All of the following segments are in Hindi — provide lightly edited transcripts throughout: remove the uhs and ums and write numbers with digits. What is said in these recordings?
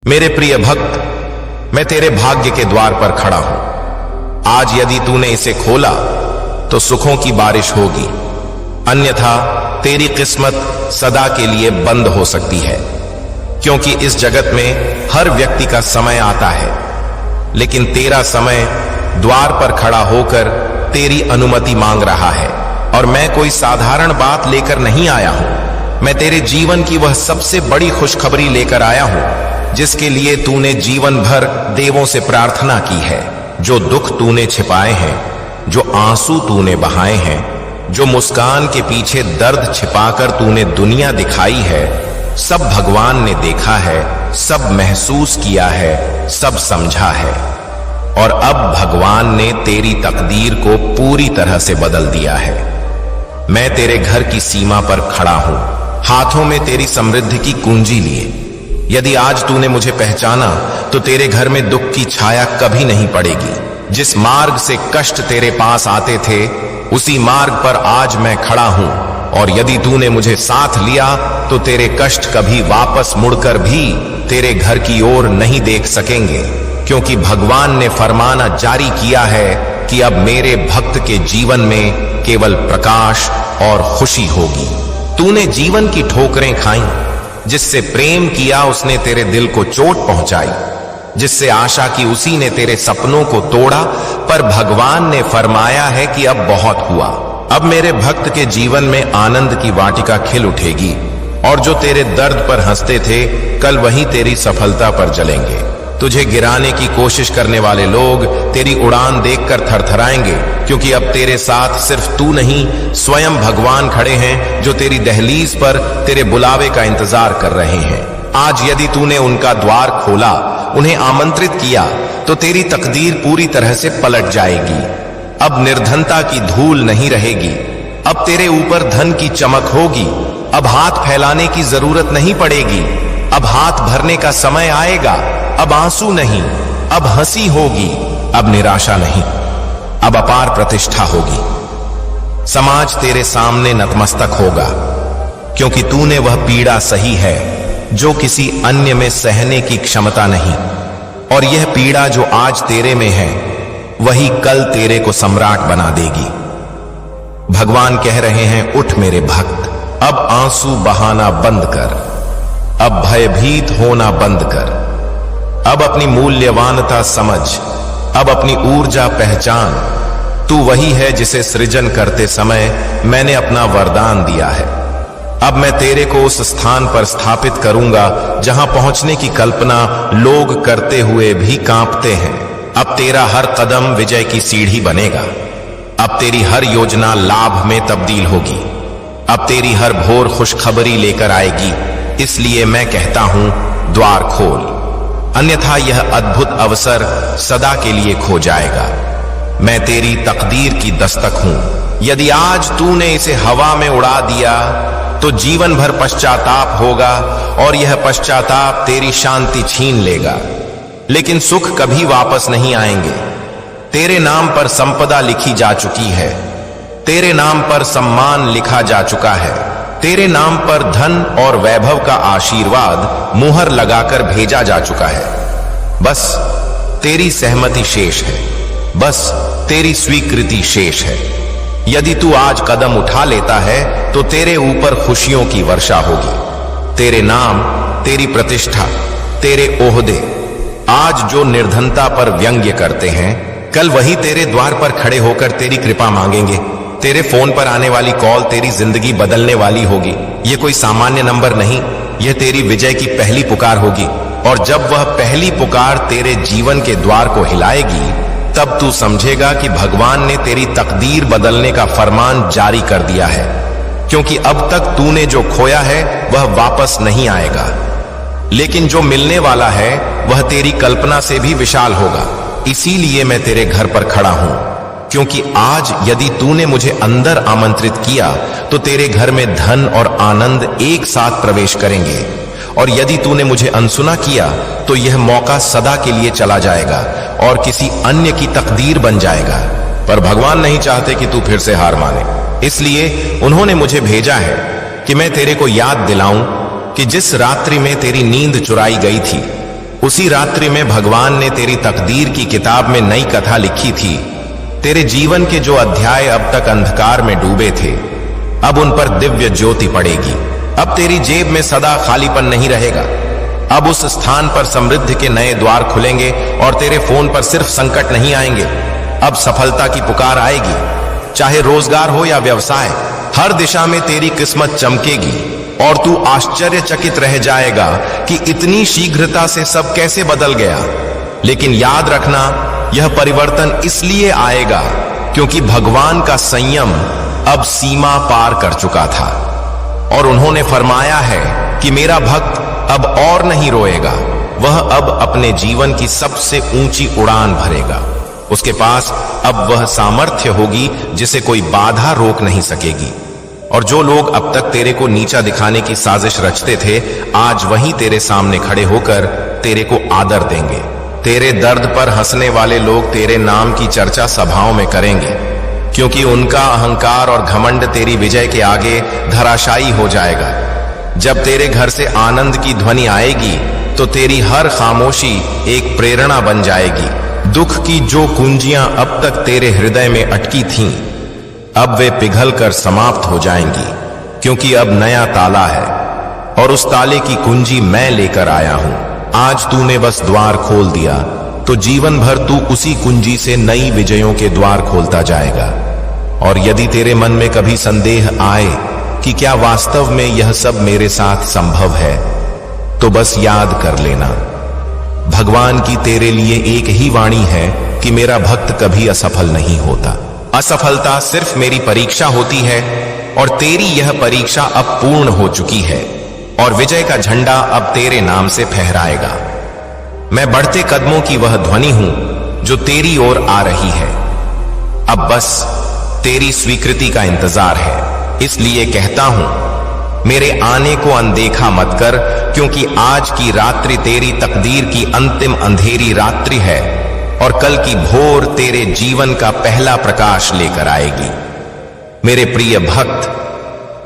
मेरे प्रिय भक्त, मैं तेरे भाग्य के द्वार पर खड़ा हूं। आज यदि तूने इसे खोला तो सुखों की बारिश होगी, अन्यथा तेरी किस्मत सदा के लिए बंद हो सकती है। क्योंकि इस जगत में हर व्यक्ति का समय आता है, लेकिन तेरा समय द्वार पर खड़ा होकर तेरी अनुमति मांग रहा है। और मैं कोई साधारण बात लेकर नहीं आया हूं, मैं तेरे जीवन की वह सबसे बड़ी खुशखबरी लेकर आया हूं जिसके लिए तूने जीवन भर देवों से प्रार्थना की है। जो दुख तूने छिपाए हैं, जो आंसू तूने बहाए हैं, जो मुस्कान के पीछे दर्द छिपाकर तूने दुनिया दिखाई है, सब भगवान ने देखा है, सब महसूस किया है, सब समझा है। और अब भगवान ने तेरी तकदीर को पूरी तरह से बदल दिया है। मैं तेरे घर की सीमा पर खड़ा हूं, हाथों में तेरी समृद्धि की कुंजी लिए। यदि आज तूने मुझे पहचाना तो तेरे घर में दुख की छाया कभी नहीं पड़ेगी। जिस मार्ग से कष्ट तेरे पास आते थे, उसी मार्ग पर आज मैं खड़ा हूं। और यदि तूने मुझे साथ लिया तो तेरे कष्ट कभी वापस मुड़कर भी तेरे घर की ओर नहीं देख सकेंगे, क्योंकि भगवान ने फरमाना जारी किया है कि अब मेरे भक्त के जीवन में केवल प्रकाश और खुशी होगी। तूने जीवन की ठोकरें खाई, जिससे प्रेम किया उसने तेरे दिल को चोट पहुंचाई, जिससे आशा की उसी ने तेरे सपनों को तोड़ा। पर भगवान ने फरमाया है कि अब बहुत हुआ। अब मेरे भक्त के जीवन में आनंद की वाटिका खिल उठेगी, और जो तेरे दर्द पर हंसते थे, कल वही तेरी सफलता पर जलेंगे। तुझे गिराने की कोशिश करने वाले लोग तेरी उड़ान देखकर थरथराएंगे, क्योंकि अब तेरे साथ सिर्फ तू नहीं, स्वयं भगवान खड़े हैं जो तेरी दहलीज पर तेरे बुलावे का इंतजार कर रहे हैं। आज यदि तूने उनका द्वार खोला, उन्हें आमंत्रित किया, तो तेरी तकदीर पूरी तरह से पलट जाएगी। अब निर्धनता की धूल नहीं रहेगी, अब तेरे ऊपर धन की चमक होगी। अब हाथ फैलाने की जरूरत नहीं पड़ेगी, अब हाथ भरने का समय आएगा। अब आंसू नहीं, अब हंसी होगी। अब निराशा नहीं, अब अपार प्रतिष्ठा होगी। समाज तेरे सामने नतमस्तक होगा, क्योंकि तूने वह पीड़ा सही है जो किसी अन्य में सहने की क्षमता नहीं। और यह पीड़ा जो आज तेरे में है, वही कल तेरे को सम्राट बना देगी। भगवान कह रहे हैं, उठ मेरे भक्त, अब आंसू बहाना बंद कर, अब भयभीत होना बंद कर, अब अपनी मूल्यवानता समझ, अब अपनी ऊर्जा पहचान। तू वही है जिसे सृजन करते समय मैंने अपना वरदान दिया है। अब मैं तेरे को उस स्थान पर स्थापित करूंगा जहां पहुंचने की कल्पना लोग करते हुए भी कांपते हैं। अब तेरा हर कदम विजय की सीढ़ी बनेगा। अब तेरी हर योजना लाभ में तब्दील होगी। अब तेरी हर भोर खुशखबरी लेकर आएगी। इसलिए मैं कहता हूं, द्वार खोल, अन्यथा यह अद्भुत अवसर सदा के लिए खो जाएगा। मैं तेरी तकदीर की दस्तक हूं। यदि आज तूने इसे हवा में उड़ा दिया तो जीवन भर पश्चाताप होगा, और यह पश्चाताप तेरी शांति छीन लेगा। लेकिन सुख कभी वापस नहीं आएंगे। तेरे नाम पर संपदा लिखी जा चुकी है, तेरे नाम पर सम्मान लिखा जा चुका है, तेरे नाम पर धन और वैभव का आशीर्वाद मुहर लगाकर भेजा जा चुका है। बस तेरी सहमति शेष है, बस तेरी स्वीकृति शेष है। यदि तू आज कदम उठा लेता है तो तेरे ऊपर खुशियों की वर्षा होगी। तेरे नाम, तेरी प्रतिष्ठा, तेरे ओहदे आज जो निर्धनता पर व्यंग्य करते हैं, कल वही तेरे द्वार पर खड़े होकर तेरी कृपा मांगेंगे। तेरे फोन पर आने वाली कॉल तेरी जिंदगी बदलने वाली होगी। यह कोई सामान्य नंबर नहीं, यह तेरी विजय की पहली पुकार होगी। और जब वह पहली पुकार तेरे जीवन के द्वार को हिलाएगी, तब तू समझेगा कि भगवान ने तेरी तकदीर बदलने का फरमान जारी कर दिया है। क्योंकि अब तक तूने जो खोया है वह वापस नहीं आएगा, लेकिन जो मिलने वाला है वह तेरी कल्पना से भी विशाल होगा। इसीलिए मैं तेरे घर पर खड़ा हूं, क्योंकि आज यदि तूने मुझे अंदर आमंत्रित किया तो तेरे घर में धन और आनंद एक साथ प्रवेश करेंगे। और यदि तूने मुझे अनसुना किया तो यह मौका सदा के लिए चला जाएगा और किसी अन्य की तकदीर बन जाएगा। पर भगवान नहीं चाहते कि तू फिर से हार माने, इसलिए उन्होंने मुझे भेजा है कि मैं तेरे को याद दिलाऊं कि जिस रात्रि में तेरी नींद चुराई गई थी, उसी रात्रि में भगवान ने तेरी तकदीर की किताब में नई कथा लिखी थी। तेरे जीवन के जो अध्याय अब तक अंधकार में डूबे थे, अब उन पर दिव्य ज्योति पड़ेगी। अब तेरी जेब में सदा खालीपन नहीं रहेगा। अब उस स्थान पर समृद्धि के नए द्वार खुलेंगे और तेरे फोन पर सिर्फ संकट नहीं आएंगे, अब सफलता की पुकार आएगी। चाहे रोजगार हो या व्यवसाय, हर दिशा में तेरी किस्मत चमकेगी और तू आश्चर्यचकित रह जाएगा कि इतनी शीघ्रता से सब कैसे बदल गया। लेकिन याद रखना, यह परिवर्तन इसलिए आएगा क्योंकि भगवान का संयम अब सीमा पार कर चुका था और उन्होंने फरमाया है कि मेरा भक्त अब और नहीं रोएगा, वह अब अपने जीवन की सबसे ऊंची उड़ान भरेगा। उसके पास अब वह सामर्थ्य होगी जिसे कोई बाधा रोक नहीं सकेगी। और जो लोग अब तक तेरे को नीचा दिखाने की साजिश रचते थे, आज वही तेरे सामने खड़े होकर तेरे को आदर देंगे। तेरे दर्द पर हंसने वाले लोग तेरे नाम की चर्चा सभाओं में करेंगे, क्योंकि उनका अहंकार और घमंड तेरी विजय के आगे धराशायी हो जाएगा। जब तेरे घर से आनंद की ध्वनि आएगी तो तेरी हर खामोशी एक प्रेरणा बन जाएगी। दुख की जो कुंजियां अब तक तेरे हृदय में अटकी थीं, अब वे पिघल कर समाप्त हो जाएंगी, क्योंकि अब नया ताला है और उस ताले की कुंजी मैं लेकर आया हूं। आज तूने बस द्वार खोल दिया तो जीवन भर तू उसी कुंजी से नई विजयों के द्वार खोलता जाएगा। और यदि तेरे मन में कभी संदेह आए कि क्या वास्तव में यह सब मेरे साथ संभव है, तो बस याद कर लेना, भगवान की तेरे लिए एक ही वाणी है कि मेरा भक्त कभी असफल नहीं होता। असफलता सिर्फ मेरी परीक्षा होती है और तेरी यह परीक्षा अब पूर्ण हो चुकी है और विजय का झंडा अब तेरे नाम से फहराएगा। मैं बढ़ते कदमों की वह ध्वनि हूं जो तेरी ओर आ रही है। अब बस तेरी स्वीकृति का इंतजार है। इसलिए कहता हूं, मेरे आने को अनदेखा मत कर, क्योंकि आज की रात्रि तेरी तकदीर की अंतिम अंधेरी रात्रि है और कल की भोर तेरे जीवन का पहला प्रकाश लेकर आएगी। मेरे प्रिय भक्त,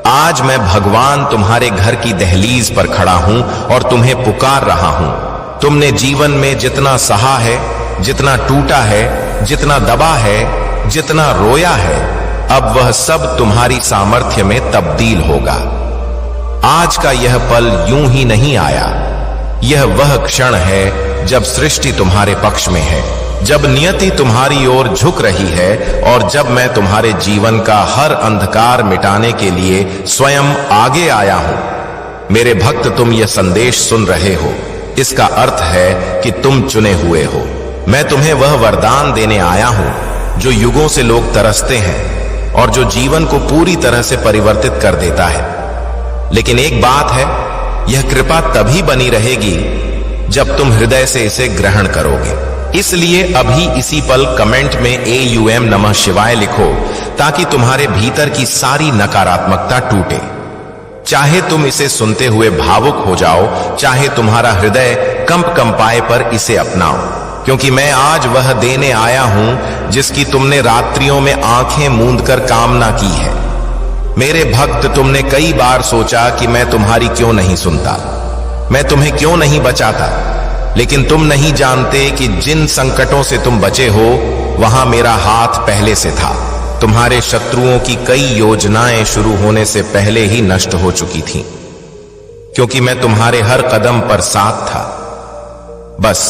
आज मैं भगवान तुम्हारे घर की दहलीज पर खड़ा हूं और तुम्हें पुकार रहा हूं। तुमने जीवन में जितना सहा है, जितना टूटा है, जितना दबा है, जितना रोया है, अब वह सब तुम्हारी सामर्थ्य में तब्दील होगा। आज का यह पल यूं ही नहीं आया। यह वह क्षण है जब सृष्टि तुम्हारे पक्ष में है, जब नियति तुम्हारी ओर झुक रही है और जब मैं तुम्हारे जीवन का हर अंधकार मिटाने के लिए स्वयं आगे आया हूं। मेरे भक्त, तुम यह संदेश सुन रहे हो, इसका अर्थ है कि तुम चुने हुए हो। मैं तुम्हें वह वरदान देने आया हूं जो युगों से लोग तरसते हैं और जो जीवन को पूरी तरह से परिवर्तित कर देता है। लेकिन एक बात है, यह कृपा तभी बनी रहेगी जब तुम हृदय से इसे ग्रहण करोगे। इसलिए अभी इसी पल कमेंट में AUM नमः शिवाय लिखो, ताकि तुम्हारे भीतर की सारी नकारात्मकता टूटे। चाहे तुम इसे सुनते हुए भावुक हो जाओ, चाहे तुम्हारा हृदय कंपाए पर इसे अपनाओ, क्योंकि मैं आज वह देने आया हूं जिसकी तुमने रात्रियों में आंखें मूंद कर कामना की है। मेरे भक्त, तुमने कई बार सोचा कि मैं तुम्हारी क्यों नहीं सुनता, मैं तुम्हें क्यों नहीं बचाता, लेकिन तुम नहीं जानते कि जिन संकटों से तुम बचे हो, वहां मेरा हाथ पहले से था। तुम्हारे शत्रुओं की कई योजनाएं शुरू होने से पहले ही नष्ट हो चुकी थीं, क्योंकि मैं तुम्हारे हर कदम पर साथ था। बस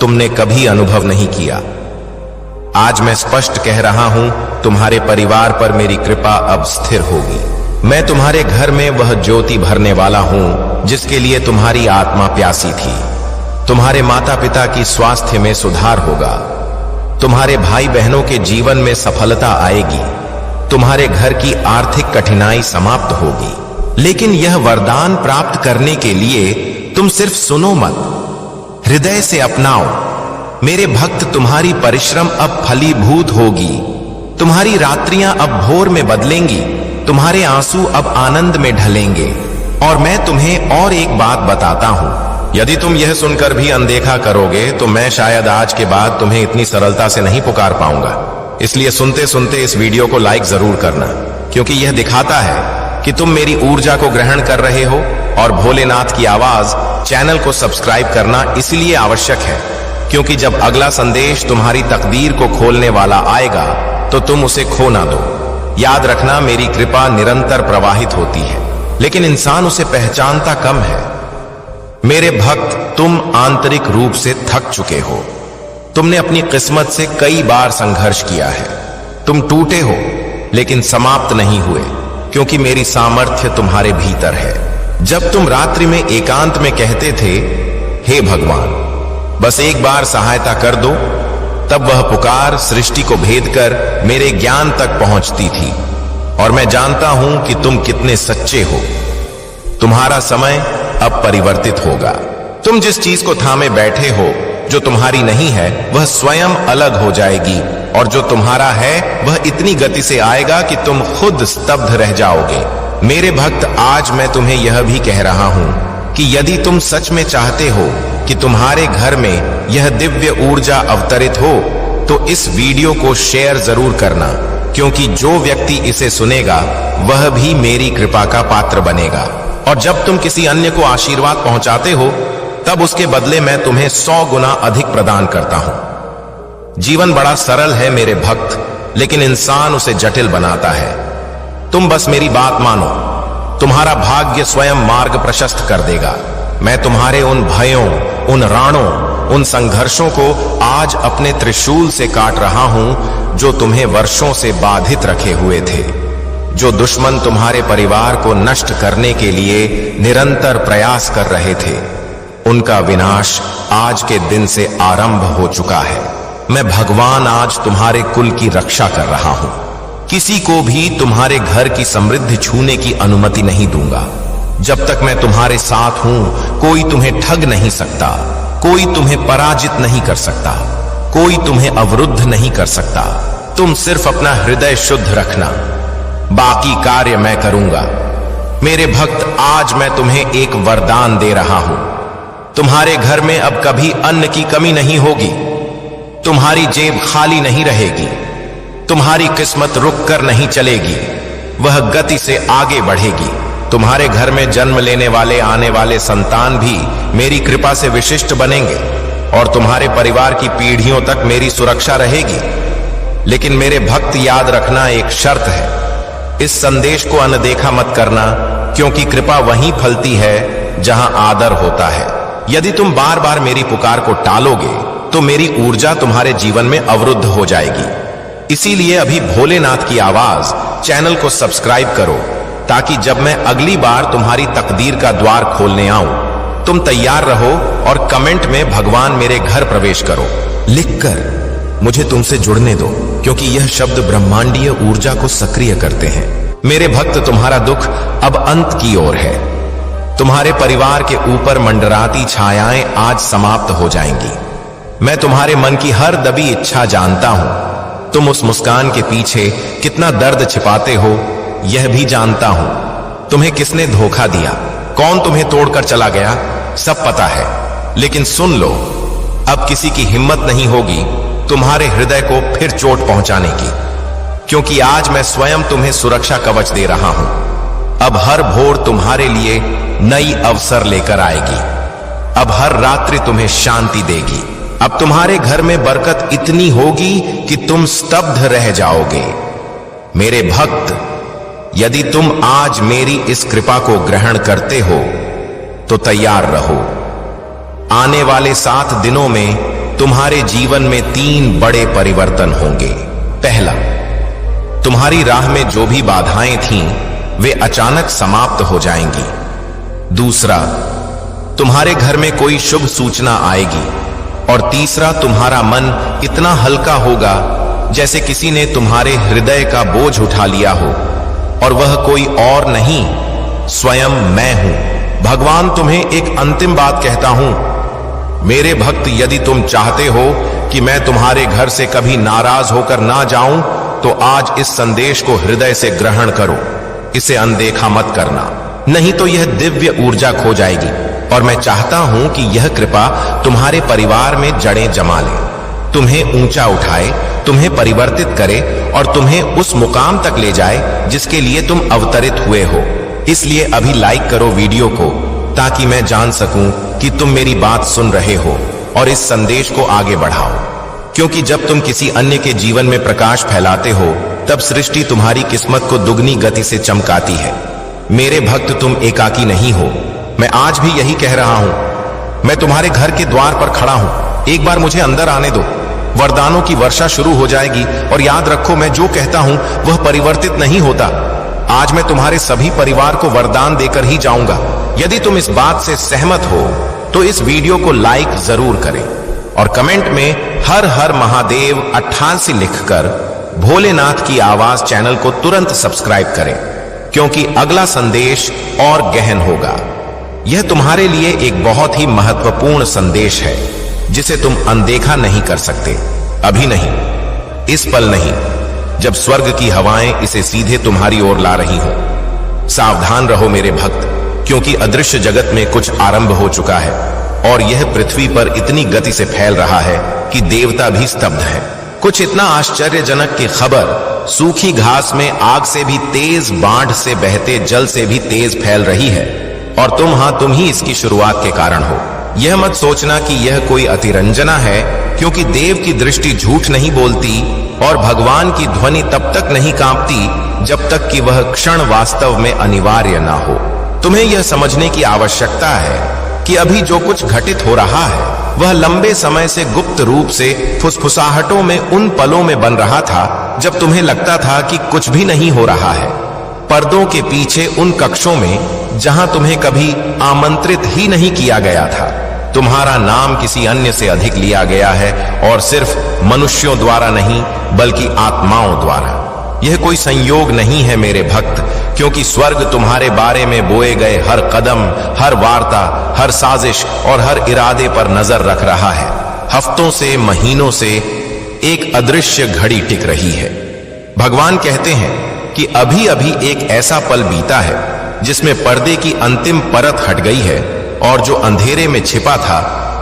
तुमने कभी अनुभव नहीं किया। आज मैं स्पष्ट कह रहा हूं, तुम्हारे परिवार पर मेरी कृपा अब स्थिर होगी। मैं तुम्हारे घर में वह ज्योति भरने वाला हूं जिसके लिए तुम्हारी आत्मा प्यासी थी। तुम्हारे माता पिता की स्वास्थ्य में सुधार होगा, तुम्हारे भाई बहनों के जीवन में सफलता आएगी, तुम्हारे घर की आर्थिक कठिनाई समाप्त होगी। लेकिन यह वरदान प्राप्त करने के लिए तुम सिर्फ सुनो मत, हृदय से अपनाओ। मेरे भक्त, तुम्हारी परिश्रम अब फलीभूत होगी, तुम्हारी रात्रियां अब भोर में बदलेंगी, तुम्हारे आंसू अब आनंद में ढलेंगे। और मैं तुम्हें और एक बात बताता हूं, यदि तुम यह सुनकर भी अनदेखा करोगे तो मैं शायद आज के बाद तुम्हें इतनी सरलता से नहीं पुकार पाऊंगा। इसलिए सुनते सुनते इस वीडियो को लाइक जरूर करना, क्योंकि यह दिखाता है कि तुम मेरी ऊर्जा को ग्रहण कर रहे हो और भोलेनाथ की आवाज चैनल को सब्सक्राइब करना इसलिए आवश्यक है क्योंकि जब अगला संदेश तुम्हारी तकदीर को खोलने वाला आएगा तो तुम उसे खो ना दो। याद रखना, मेरी कृपा निरंतर प्रवाहित होती है, लेकिन इंसान उसे पहचानता कम है। मेरे भक्त, तुम आंतरिक रूप से थक चुके हो। तुमने अपनी किस्मत से कई बार संघर्ष किया है। तुम टूटे हो लेकिन समाप्त नहीं हुए, क्योंकि मेरी सामर्थ्य तुम्हारे भीतर है। जब तुम रात्रि में एकांत में कहते थे, हे भगवान, बस एक बार सहायता कर दो, तब वह पुकार सृष्टि को भेद कर मेरे ज्ञान तक पहुंचती थी। और मैं जानता हूं कि तुम कितने सच्चे हो। तुम्हारा समय अब परिवर्तित होगा। तुम जिस चीज को थामे बैठे हो, जो तुम्हारी नहीं है, वह स्वयं अलग हो जाएगी, और जो तुम्हारा है वह इतनी गति से आएगा कि तुम खुद स्तब्ध रह जाओगे। मेरे भक्त, आज मैं तुम्हें यह भी कह रहा हूं कि यदि तुम सच में चाहते हो कि तुम्हारे घर में यह दिव्य ऊर्जा अवतरित हो, तो इस वीडियो को शेयर जरूर करना, क्योंकि जो व्यक्ति इसे सुनेगा वह भी मेरी कृपा का पात्र बनेगा। और जब तुम किसी अन्य को आशीर्वाद पहुंचाते हो, तब उसके बदले मैं तुम्हें 100 गुना अधिक प्रदान करता हूं। जीवन बड़ा सरल है मेरे भक्त, लेकिन इंसान उसे जटिल बनाता है। तुम बस मेरी बात मानो, तुम्हारा भाग्य स्वयं मार्ग प्रशस्त कर देगा। मैं तुम्हारे उन भयों, उन राणों, उन संघर्षों को आज अपने त्रिशूल से काट रहा हूं, जो तुम्हें वर्षों से बाधित रखे हुए थे। जो दुश्मन तुम्हारे परिवार को नष्ट करने के लिए निरंतर प्रयास कर रहे थे, उनका विनाश आज के दिन से आरंभ हो चुका है। मैं भगवान आज तुम्हारे कुल की रक्षा कर रहा हूं। किसी को भी तुम्हारे घर की समृद्धि छूने की अनुमति नहीं दूंगा। जब तक मैं तुम्हारे साथ हूं, कोई तुम्हें ठग नहीं सकता, कोई तुम्हें पराजित नहीं कर सकता, कोई तुम्हें अवरुद्ध नहीं कर सकता। तुम सिर्फ अपना हृदय शुद्ध रखना, बाकी कार्य मैं करूंगा। मेरे भक्त, आज मैं तुम्हें एक वरदान दे रहा हूं। तुम्हारे घर में अब कभी अन्न की कमी नहीं होगी। तुम्हारी जेब खाली नहीं रहेगी। तुम्हारी किस्मत रुक कर नहीं चलेगी, वह गति से आगे बढ़ेगी। तुम्हारे घर में जन्म लेने वाले आने वाले संतान भी मेरी कृपा से विशिष्ट बनेंगे, और तुम्हारे परिवार की पीढ़ियों तक मेरी सुरक्षा रहेगी। लेकिन मेरे भक्त, याद रखना, एक शर्त है। इस संदेश को अनदेखा मत करना, क्योंकि कृपा वहीं फलती है जहां आदर होता है। यदि तुम बार बार मेरी पुकार को टालोगे, तो मेरी ऊर्जा तुम्हारे जीवन में अवरुद्ध हो जाएगी। इसीलिए अभी भोलेनाथ की आवाज चैनल को सब्सक्राइब करो, ताकि जब मैं अगली बार तुम्हारी तकदीर का द्वार खोलने आऊं, तुम तैयार रहो और कमेंट में भगवान मेरे घर प्रवेश करो लिखकर मुझे तुमसे जुड़ने दो, क्योंकि यह शब्द ब्रह्मांडीय ऊर्जा को सक्रिय करते हैं। मेरे भक्त, तुम्हारा दुख अब अंत की ओर है। तुम्हारे परिवार के ऊपर मंडराती छायाएं आज समाप्त हो जाएंगी। मैं तुम्हारे मन की हर दबी इच्छा जानता हूं। तुम उस मुस्कान के पीछे कितना दर्द छिपाते हो, यह भी जानता हूं। तुम्हें किसने धोखा दिया, कौन तुम्हें तोड़कर चला गया, सब पता है। लेकिन सुन लो, अब किसी की हिम्मत नहीं होगी तुम्हारे हृदय को फिर चोट पहुंचाने की, क्योंकि आज मैं स्वयं तुम्हें सुरक्षा कवच दे रहा हूं। अब हर भोर तुम्हारे लिए नई अवसर लेकर आएगी। अब हर रात्रि तुम्हें शांति देगी। अब तुम्हारे घर में बरकत इतनी होगी कि तुम स्तब्ध रह जाओगे। मेरे भक्त, यदि तुम आज मेरी इस कृपा को ग्रहण करते हो, तो तैयार रहो। आने वाले 7 दिनों में तुम्हारे जीवन में 3 बड़े परिवर्तन होंगे। पहला, तुम्हारी राह में जो भी बाधाएं थीं, वे अचानक समाप्त हो जाएंगी। दूसरा, तुम्हारे घर में कोई शुभ सूचना आएगी। और तीसरा, तुम्हारा मन इतना हल्का होगा जैसे किसी ने तुम्हारे हृदय का बोझ उठा लिया हो, और वह कोई और नहीं, स्वयं मैं हूं। भगवान तुम्हें एक अंतिम बात कहता हूं, मेरे भक्त, यदि तुम चाहते हो कि मैं तुम्हारे घर से कभी नाराज होकर ना जाऊं, तो आज इस संदेश को हृदय से ग्रहण करो। इसे अनदेखा मत करना, नहीं तो यह दिव्य ऊर्जा खो जाएगी। और मैं चाहता हूं कि यह कृपा तुम्हारे परिवार में जड़ें जमा ले, तुम्हें ऊंचा उठाए, तुम्हें परिवर्तित करे और तुम्हें उस मुकाम तक ले जाए जिसके लिए तुम अवतरित हुए हो। इसलिए अभी लाइक करो वीडियो को, ताकि मैं जान सकूं कि तुम मेरी बात सुन रहे हो और इस संदेश को आगे बढ़ाओ, क्योंकि जब तुम किसी अन्य के जीवन में प्रकाश फैलाते हो तब सृष्टि तुम्हारी किस्मत को दुगनी गति से चमकाती है। मेरे भक्त, तुम एकाकी नहीं हो। मैं आज भी यही कह रहा हूं। मैं तुम्हारे घर के द्वार पर खड़ा हूं। एक बार मुझे अंदर आने दो। वरदानों की वर्षा शुरू हो जाएगी। और याद रखो, मैं जो कहता हूं वह परिवर्तित नहीं होता। आज मैं तुम्हारे सभी परिवार को वरदान देकर ही जाऊंगा। यदि तुम इस बात से सहमत हो तो इस वीडियो को लाइक जरूर करें और कमेंट में हर हर महादेव 88 लिखकर भोलेनाथ की आवाज चैनल को तुरंत सब्सक्राइब करें, क्योंकि अगला संदेश और गहन होगा। यह तुम्हारे लिए एक बहुत ही महत्वपूर्ण संदेश है जिसे तुम अनदेखा नहीं कर सकते। अभी नहीं, इस पल नहीं, जब स्वर्ग की हवाएं इसे सीधे तुम्हारी ओर ला रही हो। सावधान रहो मेरे भक्त, क्योंकि अदृश्य जगत में कुछ आरंभ हो चुका है और यह पृथ्वी पर इतनी गति से फैल रहा है कि देवता भी स्तब्ध हैं। कुछ इतना आश्चर्यजनक कि खबर सूखी घास में आग से भी तेज, बाढ़ से बहते जल से भी तेज फैल रही है। और तुम ही इसकी शुरुआत के कारण हो। यह मत सोचना कि यह कोई अतिरंजना है, क्योंकि देव की दृष्टि झूठ नहीं बोलती और भगवान की ध्वनि तब तक नहीं कांपती जब तक कि वह क्षण वास्तव में अनिवार्य ना हो। तुम्हें यह समझने की आवश्यकता है कि अभी जो कुछ घटित हो रहा है वह लंबे समय से गुप्त रूप से फुसफुसाहटों में उन पलों में बन रहा था जब तुम्हें लगता था कि कुछ भी नहीं हो रहा है। पर्दों के पीछे उन कक्षों में जहां तुम्हें कभी आमंत्रित ही नहीं किया गया था, तुम्हारा नाम किसी अन्य से अधिक लिया गया है, और सिर्फ मनुष्यों द्वारा नहीं बल्कि आत्माओं द्वारा। यह कोई संयोग नहीं है मेरे भक्त, क्योंकि स्वर्ग तुम्हारे बारे में बोए गए हर कदम, हर वार्ता, हर साजिश और हर इरादे पर नजर रख रहा है। हफ्तों से, महीनों से एक अदृश्य घड़ी टिक रही है। भगवान कहते हैं कि अभी अभी एक ऐसा पल बीता है जिसमें पर्दे की अंतिम परत हट गई है और जो अंधेरे में छिपा था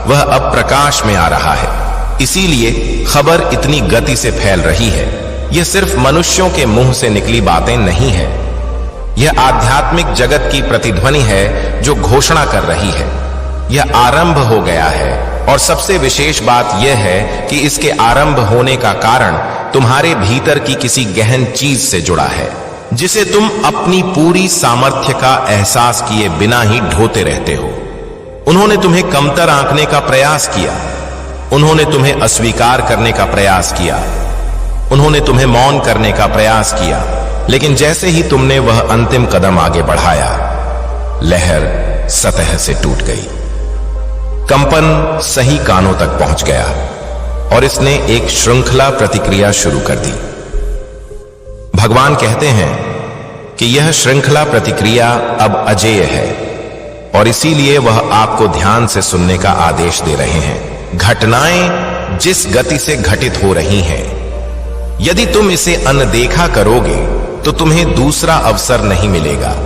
वह अब प्रकाश में आ रहा है। इसीलिए खबर इतनी गति से फैल रही है। यह सिर्फ मनुष्यों के मुंह से निकली बातें नहीं है, यह आध्यात्मिक जगत की प्रतिध्वनि है जो घोषणा कर रही है यह आरंभ हो गया है। और सबसे विशेष बात यह है कि इसके आरंभ होने का कारण तुम्हारे भीतर की किसी गहन चीज से जुड़ा है, जिसे तुम अपनी पूरी सामर्थ्य का एहसास किए बिना ही ढोते रहते हो। उन्होंने तुम्हें कमतर आंकने का प्रयास किया, उन्होंने तुम्हें अस्वीकार करने का प्रयास किया, उन्होंने तुम्हें मौन करने का प्रयास किया, लेकिन जैसे ही तुमने वह अंतिम कदम आगे बढ़ाया, लहर सतह से टूट गई। कंपन सही कानों तक पहुंच गया और इसने एक श्रृंखला प्रतिक्रिया शुरू कर दी। भगवान कहते हैं कि यह श्रृंखला प्रतिक्रिया अब अजेय है और इसीलिए वह आपको ध्यान से सुनने का आदेश दे रहे हैं। घटनाएं जिस गति से घटित हो रही हैं, यदि तुम इसे अनदेखा करोगे तो तुम्हें दूसरा अवसर नहीं मिलेगा।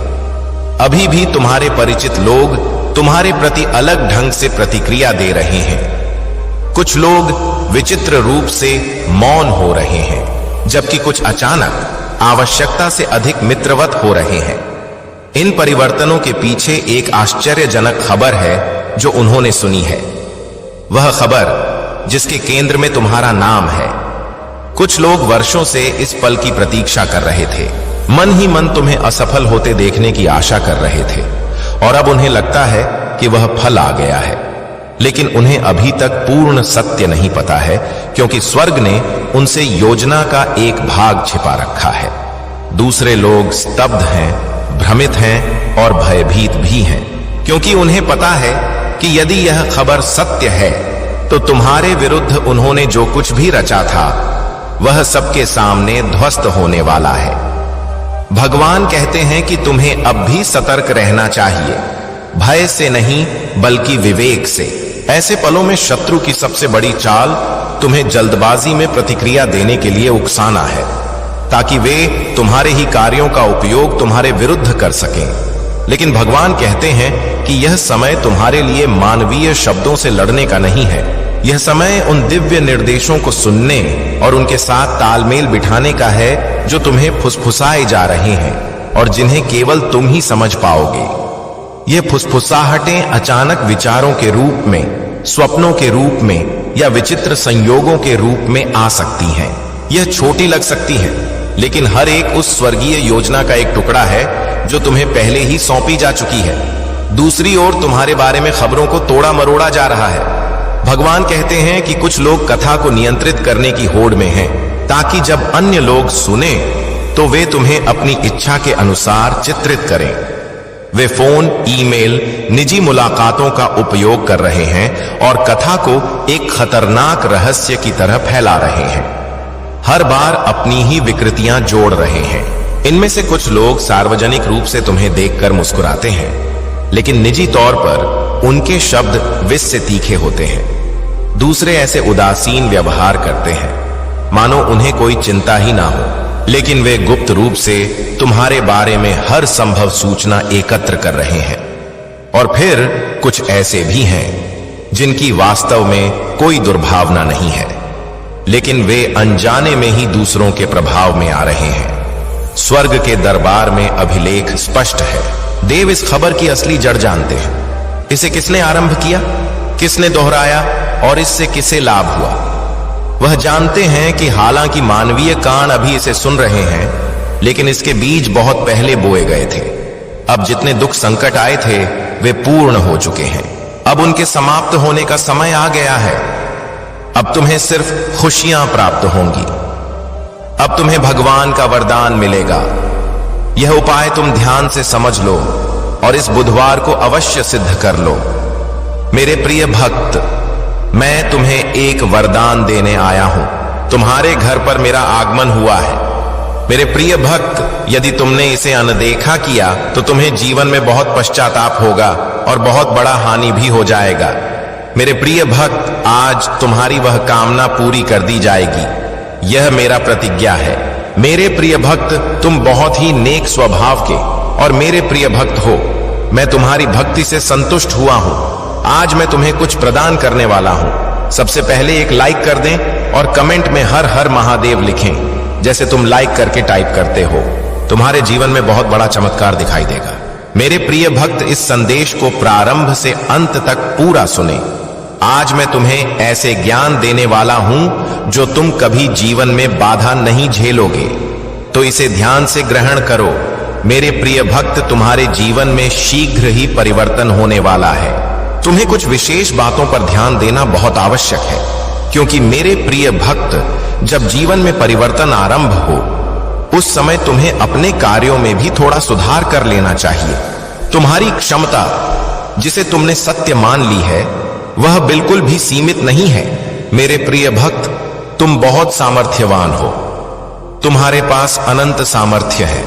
अभी भी तुम्हारे परिचित लोग तुम्हारे प्रति अलग ढंग से प्रतिक्रिया दे रहे हैं। कुछ लोग विचित्र रूप से मौन हो रहे हैं, जबकि कुछ अचानक आवश्यकता से अधिक मित्रवत हो रहे हैं। इन परिवर्तनों के पीछे एक आश्चर्यजनक खबर है जो उन्होंने सुनी है, वह खबर जिसके केंद्र में तुम्हारा नाम है। कुछ लोग वर्षों से इस पल की प्रतीक्षा कर रहे थे, मन ही मन तुम्हें असफल होते देखने की आशा कर रहे थे, और अब उन्हें लगता है कि वह फल आ गया है। लेकिन उन्हें अभी तक पूर्ण सत्य नहीं पता है, क्योंकि स्वर्ग ने उनसे योजना का एक भाग छिपा रखा है। दूसरे लोग स्तब्ध हैं, भ्रमित हैं और भयभीत भी हैं, क्योंकि उन्हें पता है कि यदि यह खबर सत्य है तो तुम्हारे विरुद्ध उन्होंने जो कुछ भी रचा था वह सबके सामने ध्वस्त होने वाला है। भगवान कहते हैं कि तुम्हें अब भी सतर्क रहना चाहिए, भय से नहीं बल्कि विवेक से। ऐसे पलों में शत्रु की सबसे बड़ी चाल तुम्हें जल्दबाजी में प्रतिक्रिया देने के लिए उकसाना है, ताकि वे तुम्हारे ही कार्यों का उपयोग तुम्हारे विरुद्ध कर सकें। लेकिन भगवान कहते हैं कि यह समय तुम्हारे लिए मानवीय शब्दों से लड़ने का नहीं है। यह समय उन दिव्य निर्देशों को सुनने और उनके साथ तालमेल बिठाने का है जो तुम्हें फुसफुसाए जा रहे हैं और जिन्हें केवल तुम ही समझ पाओगे। ये फुसफुसाहटें अचानक विचारों के रूप में, स्वप्नों के रूप में या विचित्र संयोगों के रूप में आ सकती हैं। यह छोटी लग सकती है, लेकिन हर एक उस स्वर्गीय योजना का एक टुकड़ा है जो तुम्हें पहले ही सौंपी जा चुकी है। दूसरी ओर तुम्हारे बारे में खबरों को तोड़ा मरोड़ा जा रहा है। भगवान कहते हैं कि कुछ लोग कथा को नियंत्रित करने की होड़ में हैं, ताकि जब अन्य लोग सुने तो वे तुम्हें अपनी इच्छा के अनुसार चित्रित करें। वे फोन, ईमेल, निजी मुलाकातों का उपयोग कर रहे हैं और कथा को एक खतरनाक रहस्य की तरह फैला रहे हैं। हर बार अपनी ही विकृतियां जोड़ रहे हैं। इनमें से कुछ लोग सार्वजनिक रूप से तुम्हें देखकर मुस्कुराते हैं, लेकिन निजी तौर पर उनके शब्द विष से तीखे होते हैं। दूसरे ऐसे उदासीन व्यवहार करते हैं मानो उन्हें कोई चिंता ही ना हो, लेकिन वे गुप्त रूप से तुम्हारे बारे में हर संभव सूचना एकत्र कर रहे हैं। और फिर कुछ ऐसे भी हैं जिनकी वास्तव में कोई दुर्भावना नहीं है, लेकिन वे अनजाने में ही दूसरों के प्रभाव में आ रहे हैं। स्वर्ग के दरबार में अभिलेख स्पष्ट है। देव इस खबर की असली जड़ जानते हैं। इसे किसने आरंभ किया, किसने दोहराया और इससे किसे लाभ हुआ। वह जानते हैं कि हालांकि मानवीय कान अभी इसे सुन रहे हैं, लेकिन इसके बीज बहुत पहले बोए गए थे। अब जितने दुख संकट आए थे वे पूर्ण हो चुके हैं। अब उनके समाप्त होने का समय आ गया है। अब तुम्हें सिर्फ खुशियां प्राप्त होंगी। अब तुम्हें भगवान का वरदान मिलेगा। यह उपाय तुम ध्यान से समझ लो और इस बुधवार को अवश्य सिद्ध कर लो। मेरे प्रिय भक्त, मैं तुम्हें एक वरदान देने आया हूं। तुम्हारे घर पर मेरा आगमन हुआ है। मेरे प्रिय भक्त, यदि तुमने इसे अनदेखा किया तो तुम्हें जीवन में बहुत पश्चाताप होगा और बहुत बड़ा हानि भी हो जाएगा। मेरे प्रिय भक्त, आज तुम्हारी वह कामना पूरी कर दी जाएगी। यह मेरा प्रतिज्ञा है। मेरे प्रिय भक्त, तुम बहुत ही नेक स्वभाव के और मेरे प्रिय भक्त हो। मैं तुम्हारी भक्ति से संतुष्ट हुआ हूं। आज मैं तुम्हें कुछ प्रदान करने वाला हूं। सबसे पहले एक लाइक कर दें और कमेंट में हर हर महादेव लिखें, जैसे तुम लाइक करके टाइप करते हो। तुम्हारे जीवन में बहुत बड़ा चमत्कार दिखाई देगा। मेरे प्रिय भक्त, इस संदेश को प्रारंभ से अंत तक पूरा सुने। आज मैं तुम्हें ऐसे ज्ञान देने वाला हूं जो तुम कभी जीवन में बाधा नहीं झेलोगे, तो इसे ध्यान से ग्रहण करो। मेरे प्रिय भक्त, तुम्हारे जीवन में शीघ्र ही परिवर्तन होने वाला है। तुम्हें कुछ विशेष बातों पर ध्यान देना बहुत आवश्यक है, क्योंकि मेरे प्रिय भक्त, जब जीवन में परिवर्तन आरंभ हो उस समय तुम्हें अपने कार्यों में भी थोड़ा सुधार कर लेना चाहिए। तुम्हारी क्षमता, जिसे तुमने सत्य मान ली है, वह बिल्कुल भी सीमित नहीं है। मेरे प्रिय भक्त, तुम बहुत सामर्थ्यवान हो। तुम्हारे पास अनंत सामर्थ्य है,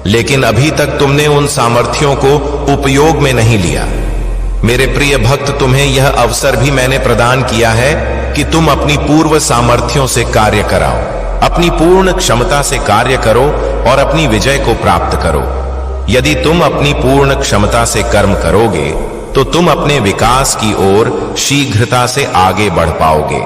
लेकिन अभी तक तुमने उन सामर्थ्यों को उपयोग में नहीं लिया। मेरे प्रिय भक्त, तुम्हें यह अवसर भी मैंने प्रदान किया है कि तुम अपनी पूर्व सामर्थ्यों से कार्य कराओ, अपनी पूर्ण क्षमता से कार्य करो और अपनी विजय को प्राप्त करो। यदि तुम अपनी पूर्ण क्षमता से कर्म करोगे तो तुम अपने विकास की ओर शीघ्रता से आगे बढ़ पाओगे।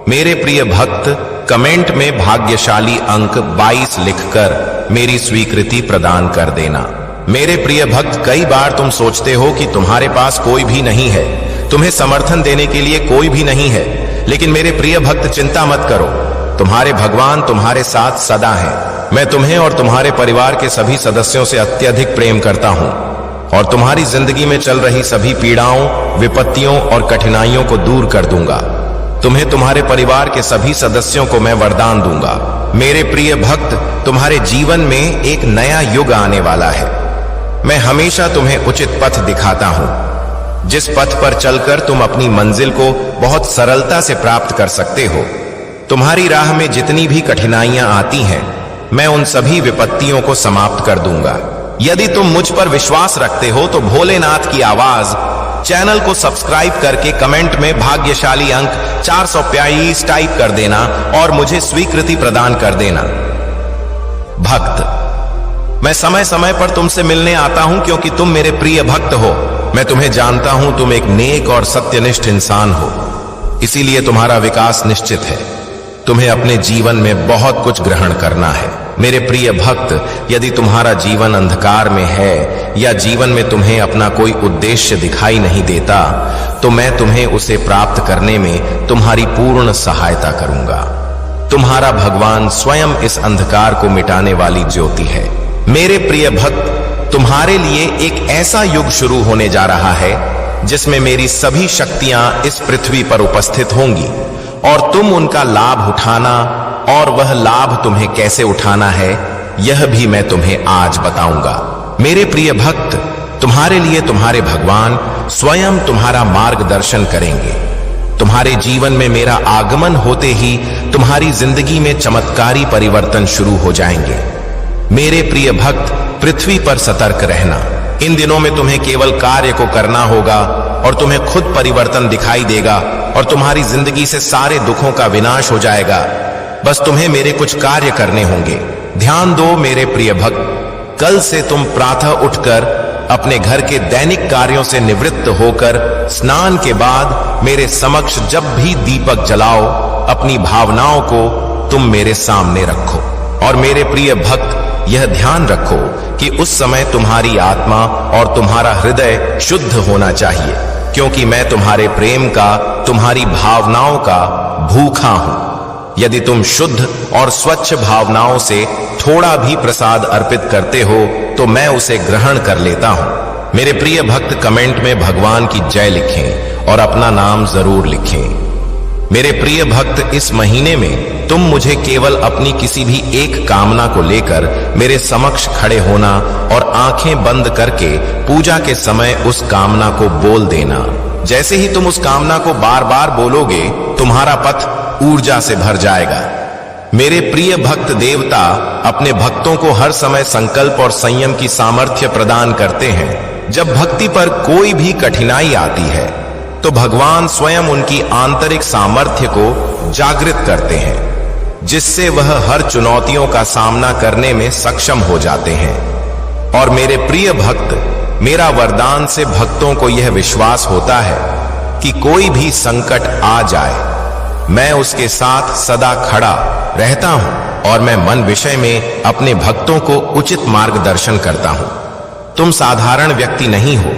मेरे प्रिय भक्त, कमेंट में भाग्यशाली अंक 22 लिखकर मेरी स्वीकृति प्रदान कर देना। मेरे प्रिय भक्त, कई बार तुम सोचते हो कि तुम्हारे पास कोई भी नहीं है, तुम्हें समर्थन देने के लिए कोई भी नहीं है, लेकिन मेरे प्रिय भक्त, चिंता मत करो। तुम्हारे भगवान तुम्हारे साथ सदा हैं। मैं तुम्हें और तुम्हारे परिवार के सभी सदस्यों से अत्यधिक प्रेम करता हूं और तुम्हारी जिंदगी में चल रही सभी पीड़ाओं, विपत्तियों और कठिनाइयों को दूर कर दूंगा। तुम्हें तुम्हारे परिवार के सभी सदस्यों को मैं वरदान दूंगा। मेरे प्रिय भक्त, तुम्हारे जीवन में एक नया युग आने वाला है। मैं हमेशा तुम्हें उचित पथ दिखाता हूं, जिस पथ पर चलकर तुम अपनी मंजिल को बहुत सरलता से प्राप्त कर सकते हो। तुम्हारी राह में जितनी भी कठिनाइयां आती हैं, मैं उन सभी विपत्तियों को समाप्त कर दूंगा। यदि तुम मुझ पर विश्वास रखते हो तो भोलेनाथ की आवाज चैनल को सब्सक्राइब करके कमेंट में भाग्यशाली अंक 422 टाइप कर देना और मुझे स्वीकृति प्रदान कर देना। भक्त, मैं समय समय पर तुमसे मिलने आता हूं क्योंकि तुम मेरे प्रिय भक्त हो। मैं तुम्हें जानता हूं, तुम एक नेक और सत्यनिष्ठ इंसान हो, इसीलिए तुम्हारा विकास निश्चित है। तुम्हें अपने जीवन में बहुत कुछ ग्रहण करना है। मेरे प्रिय भक्त, यदि तुम्हारा जीवन अंधकार में है या जीवन में तुम्हें अपना कोई उद्देश्य दिखाई नहीं देता, तो मैं तुम्हें उसे प्राप्त करने में तुम्हारी पूर्ण सहायता करूंगा। तुम्हारा भगवान स्वयं इस अंधकार को मिटाने वाली ज्योति है। मेरे प्रिय भक्त, तुम्हारे लिए एक ऐसा युग शुरू होने जा रहा है जिसमें मेरी सभी शक्तियां इस पृथ्वी पर उपस्थित होंगी और तुम उनका लाभ उठाना और वह लाभ तुम्हें कैसे उठाना है यह भी मैं तुम्हें आज बताऊंगा। मेरे प्रिय भक्त, तुम्हारे लिए तुम्हारे भगवान स्वयं तुम्हारा मार्गदर्शन करेंगे। तुम्हारे जीवन में मेरा आगमन होते ही तुम्हारी जिंदगी में चमत्कारी परिवर्तन शुरू हो जाएंगे। मेरे प्रिय भक्त, पृथ्वी पर सतर्क रहना। इन दिनों में तुम्हें केवल कार्य को करना होगा और तुम्हें खुद परिवर्तन दिखाई देगा और तुम्हारी जिंदगी से सारे दुखों का विनाश हो जाएगा। बस तुम्हें मेरे कुछ कार्य करने होंगे। ध्यान दो मेरे प्रिय भक्त, कल से तुम प्रातः उठकर अपने घर के दैनिक कार्यों से निवृत्त होकर स्नान के बाद मेरे समक्ष जब भी दीपक जलाओ, अपनी भावनाओं को तुम मेरे सामने रखो। और मेरे प्रिय भक्त, यह ध्यान रखो कि उस समय तुम्हारी आत्मा और तुम्हारा हृदय शुद्ध होना चाहिए, क्योंकि मैं तुम्हारे प्रेम का, तुम्हारी भावनाओं का भूखा हूं। यदि तुम शुद्ध और स्वच्छ भावनाओं से थोड़ा भी प्रसाद अर्पित करते हो तो मैं उसे ग्रहण कर लेता हूं। मेरे प्रिय भक्त, कमेंट में भगवान की जय लिखें और अपना नाम जरूर लिखें। मेरे प्रिय भक्त, इस महीने में तुम मुझे केवल अपनी किसी भी एक कामना को लेकर मेरे समक्ष खड़े होना और आंखें बंद करके पूजा के समय उस कामना को बोल देना। जैसे ही तुम उस कामना को बार बार बोलोगे, तुम्हारा पथ ऊर्जा से भर जाएगा। मेरे प्रिय भक्त, देवता अपने भक्तों को हर समय संकल्प और संयम की सामर्थ्य प्रदान करते हैं। जब भक्ति पर कोई भी कठिनाई आती है तो भगवान स्वयं उनकी आंतरिक सामर्थ्य को जागृत करते हैं, जिससे वह हर चुनौतियों का सामना करने में सक्षम हो जाते हैं। और मेरे प्रिय भक्त, मेरा वरदान से भक्तों को यह विश्वास होता है कि कोई भी संकट आ जाए, मैं उसके साथ सदा खड़ा रहता हूं और मैं मन विषय में अपने भक्तों को उचित मार्गदर्शन करता हूं। तुम साधारण व्यक्ति नहीं हो,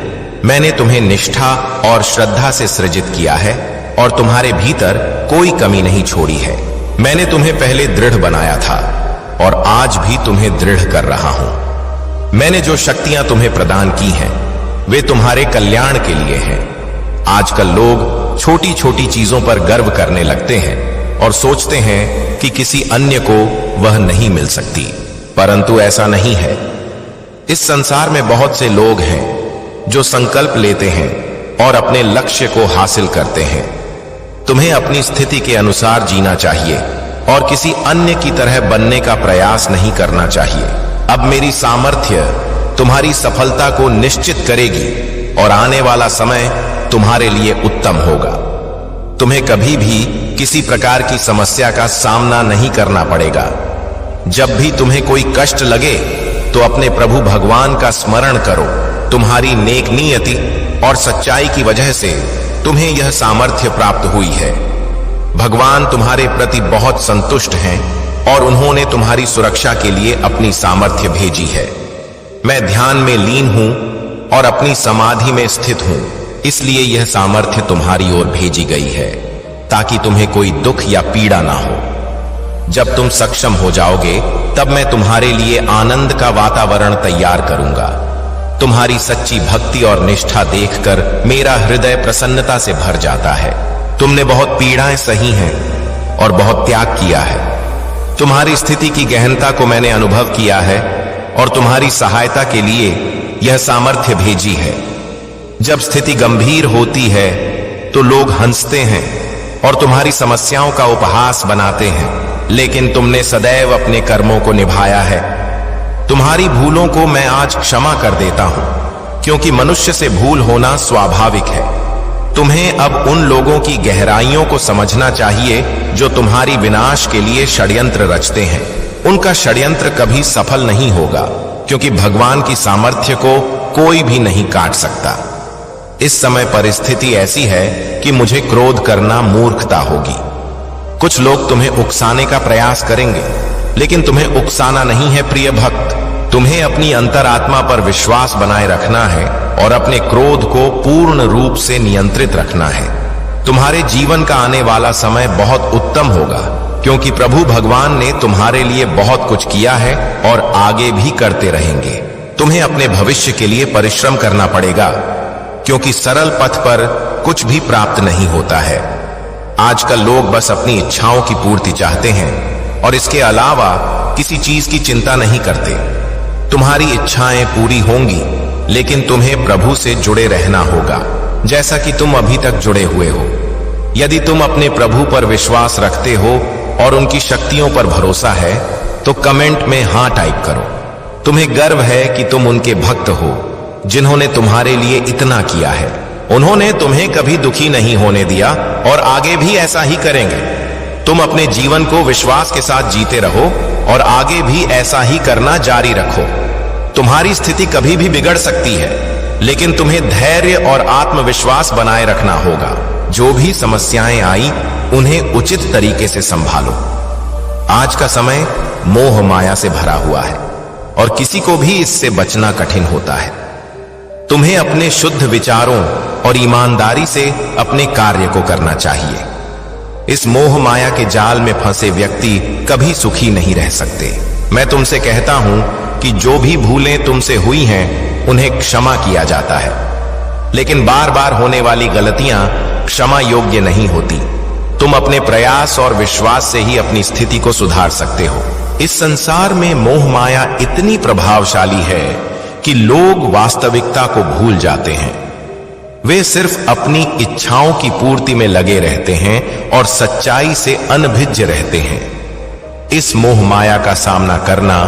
मैंने तुम्हें निष्ठा और श्रद्धा से सृजित किया है और तुम्हारे भीतर कोई कमी नहीं छोड़ी है। मैंने तुम्हें पहले दृढ़ बनाया था और आज भी तुम्हें दृढ़ कर रहा हूं। मैंने जो शक्तियां तुम्हें प्रदान की हैं, वे तुम्हारे कल्याण के लिए हैं। आजकल लोग छोटी छोटी चीजों पर गर्व करने लगते हैं और सोचते हैं कि किसी अन्य को वह नहीं मिल सकती, परंतु ऐसा नहीं है। इस संसार में बहुत से लोग हैं जो संकल्प लेते हैं और अपने लक्ष्य को हासिल करते हैं। तुम्हें अपनी स्थिति के अनुसार जीना चाहिए और किसी अन्य की तरह बनने का प्रयास नहीं करना चाहिए। अब मेरी सामर्थ्य तुम्हारी सफलता को निश्चित करेगी और आने वाला समय तुम्हारे लिए उत्तम होगा। तुम्हें कभी भी किसी प्रकार की समस्या का सामना नहीं करना पड़ेगा। जब भी तुम्हें कोई कष्ट लगे तो अपने प्रभु भगवान का स्मरण करो। तुम्हारी नेक नियति और सच्चाई की वजह से तुम्हें यह सामर्थ्य प्राप्त हुई है। भगवान तुम्हारे प्रति बहुत संतुष्ट हैं और उन्होंने तुम्हारी सुरक्षा के लिए अपनी सामर्थ्य भेजी है। मैं ध्यान में लीन हूं और अपनी समाधि में स्थित हूं, इसलिए यह सामर्थ्य तुम्हारी ओर भेजी गई है ताकि तुम्हें कोई दुख या पीड़ा ना हो। जब तुम सक्षम हो जाओगे तब मैं तुम्हारे लिए आनंद का वातावरण तैयार करूंगा। तुम्हारी सच्ची भक्ति और निष्ठा देखकर मेरा हृदय प्रसन्नता से भर जाता है। तुमने बहुत पीड़ाएं सही हैं और बहुत त्याग किया है। तुम्हारी स्थिति की गहनता को मैंने अनुभव किया है और तुम्हारी सहायता के लिए यह सामर्थ्य भेजी है। जब स्थिति गंभीर होती है तो लोग हंसते हैं और तुम्हारी समस्याओं का उपहास बनाते हैं, लेकिन तुमने सदैव अपने कर्मों को निभाया है। तुम्हारी भूलों को मैं आज क्षमा कर देता हूं, क्योंकि मनुष्य से भूल होना स्वाभाविक है। तुम्हें अब उन लोगों की गहराइयों को समझना चाहिए जो तुम्हारी विनाश के लिए षड्यंत्र रचते हैं। उनका षड्यंत्र कभी सफल नहीं होगा, क्योंकि भगवान की सामर्थ्य को कोई भी नहीं काट सकता। इस समय परिस्थिति ऐसी है कि मुझे क्रोध करना मूर्खता होगी। कुछ लोग तुम्हें उकसाने का प्रयास करेंगे, लेकिन तुम्हें उकसाना नहीं है प्रिय भक्त। तुम्हें अपनी अंतरात्मा पर विश्वास बनाए रखना है और अपने क्रोध को पूर्ण रूप से नियंत्रित रखना है। तुम्हारे जीवन का आने वाला समय बहुत उत्तम होगा, क्योंकि प्रभु भगवान ने तुम्हारे लिए बहुत कुछ किया है और आगे भी करते रहेंगे। तुम्हें अपने भविष्य के लिए परिश्रम करना पड़ेगा, क्योंकि सरल पथ पर कुछ भी प्राप्त नहीं होता है। आजकल लोग बस अपनी इच्छाओं की पूर्ति चाहते हैं और इसके अलावा किसी चीज की चिंता नहीं करते। तुम्हारी इच्छाएं पूरी होंगी, लेकिन तुम्हें प्रभु से जुड़े रहना होगा, जैसा कि तुम अभी तक जुड़े हुए हो। यदि तुम अपने प्रभु पर विश्वास रखते हो और उनकी शक्तियों पर भरोसा है, तो कमेंट में हां टाइप करो। तुम्हें गर्व है कि तुम उनके भक्त हो, जिन्होंने तुम्हारे लिए इतना किया है। उन्होंने तुम्हें कभी दुखी नहीं होने दिया और आगे भी ऐसा ही करेंगे। तुम अपने जीवन को विश्वास के साथ जीते रहो और आगे भी ऐसा ही करना जारी रखो। तुम्हारी स्थिति कभी भी बिगड़ सकती है, लेकिन तुम्हें धैर्य और आत्मविश्वास बनाए रखना होगा। जो भी समस्याएं आई, उन्हें उचित तरीके से संभालो। आज का समय मोह माया से भरा हुआ है और किसी को भी इससे बचना कठिन होता है। तुम्हें अपने शुद्ध विचारों और ईमानदारी से अपने कार्य को करना चाहिए। इस मोह माया के जाल में फंसे व्यक्ति कभी सुखी नहीं रह सकते। मैं तुमसे कहता हूं कि जो भी भूलें तुमसे हुई हैं, उन्हें क्षमा किया जाता है, लेकिन बार बार होने वाली गलतियां क्षमा योग्य नहीं होती। तुम अपने प्रयास और विश्वास से ही अपनी स्थिति को सुधार सकते हो। इस संसार में मोह माया इतनी प्रभावशाली है कि लोग वास्तविकता को भूल जाते हैं। वे सिर्फ अपनी इच्छाओं की पूर्ति में लगे रहते हैं और सच्चाई से अनभिज्ञ रहते हैं। इस मोह माया का सामना करना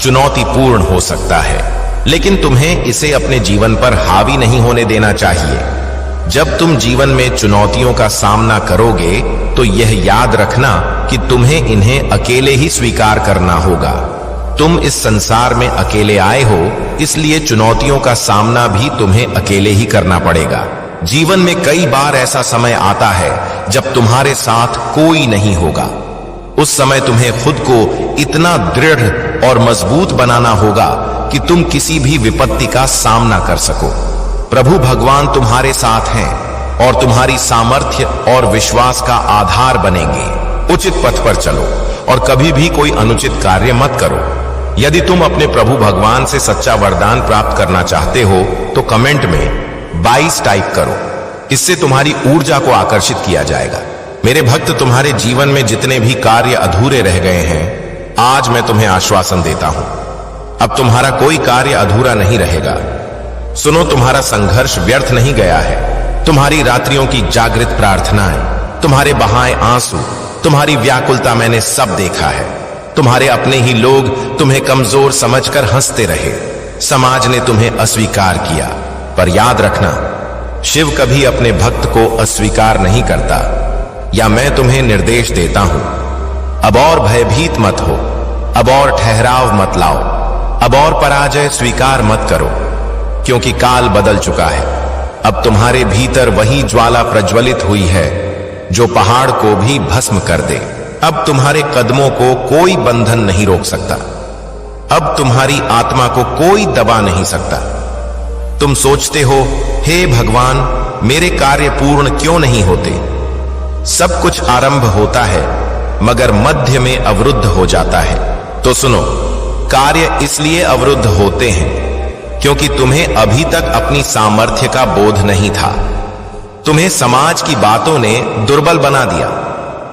चुनौतीपूर्ण हो सकता है, लेकिन तुम्हें इसे अपने जीवन पर हावी नहीं होने देना चाहिए। जब तुम जीवन में चुनौतियों का सामना करोगे, तो यह याद रखना कि तुम्हें इन्हें अकेले ही स्वीकार करना होगा। तुम इस संसार में अकेले आए हो, इसलिए चुनौतियों का सामना भी तुम्हें अकेले ही करना पड़ेगा। जीवन में कई बार ऐसा समय आता है जब तुम्हारे साथ कोई नहीं होगा। उस समय तुम्हें खुद को इतना दृढ़ और मजबूत बनाना होगा कि तुम किसी भी विपत्ति का सामना कर सको। प्रभु भगवान तुम्हारे साथ हैं और तुम्हारी सामर्थ्य और विश्वास का आधार बनेंगे। उचित पथ पर चलो और कभी भी कोई अनुचित कार्य मत करो। यदि तुम अपने प्रभु भगवान से सच्चा वरदान प्राप्त करना चाहते हो, तो कमेंट में 22 टाइप करो। इससे तुम्हारी ऊर्जा को आकर्षित किया जाएगा। मेरे भक्त, तुम्हारे जीवन में जितने भी कार्य अधूरे रह गए हैं, आज मैं तुम्हें आश्वासन देता हूं, अब तुम्हारा कोई कार्य अधूरा नहीं रहेगा। सुनो, तुम्हारा संघर्ष व्यर्थ नहीं गया है। तुम्हारी रात्रियों की जागृत प्रार्थनाएं, तुम्हारे बहाए आंसू, तुम्हारी व्याकुलता मैंने सब देखा है। तुम्हारे अपने ही लोग तुम्हें कमजोर समझकर हंसते रहे। समाज ने तुम्हें अस्वीकार किया, पर याद रखना, शिव कभी अपने भक्त को अस्वीकार नहीं करता। या मैं तुम्हें निर्देश देता हूं, अब और भयभीत मत हो, अब और ठहराव मत लाओ, अब और पराजय स्वीकार मत करो, क्योंकि काल बदल चुका है। अब तुम्हारे भीतर वही ज्वाला प्रज्वलित हुई है जो पहाड़ को भी भस्म कर दे। अब तुम्हारे कदमों को कोई बंधन नहीं रोक सकता। अब तुम्हारी आत्मा को कोई दबा नहीं सकता। तुम सोचते हो, हे भगवान, मेरे कार्य पूर्ण क्यों नहीं होते? सब कुछ आरंभ होता है, मगर मध्य में अवरुद्ध हो जाता है। तो सुनो, कार्य इसलिए अवरुद्ध होते हैं क्योंकि तुम्हें अभी तक अपनी सामर्थ्य का बोध नहीं था। तुम्हें समाज की बातों ने दुर्बल बना दिया।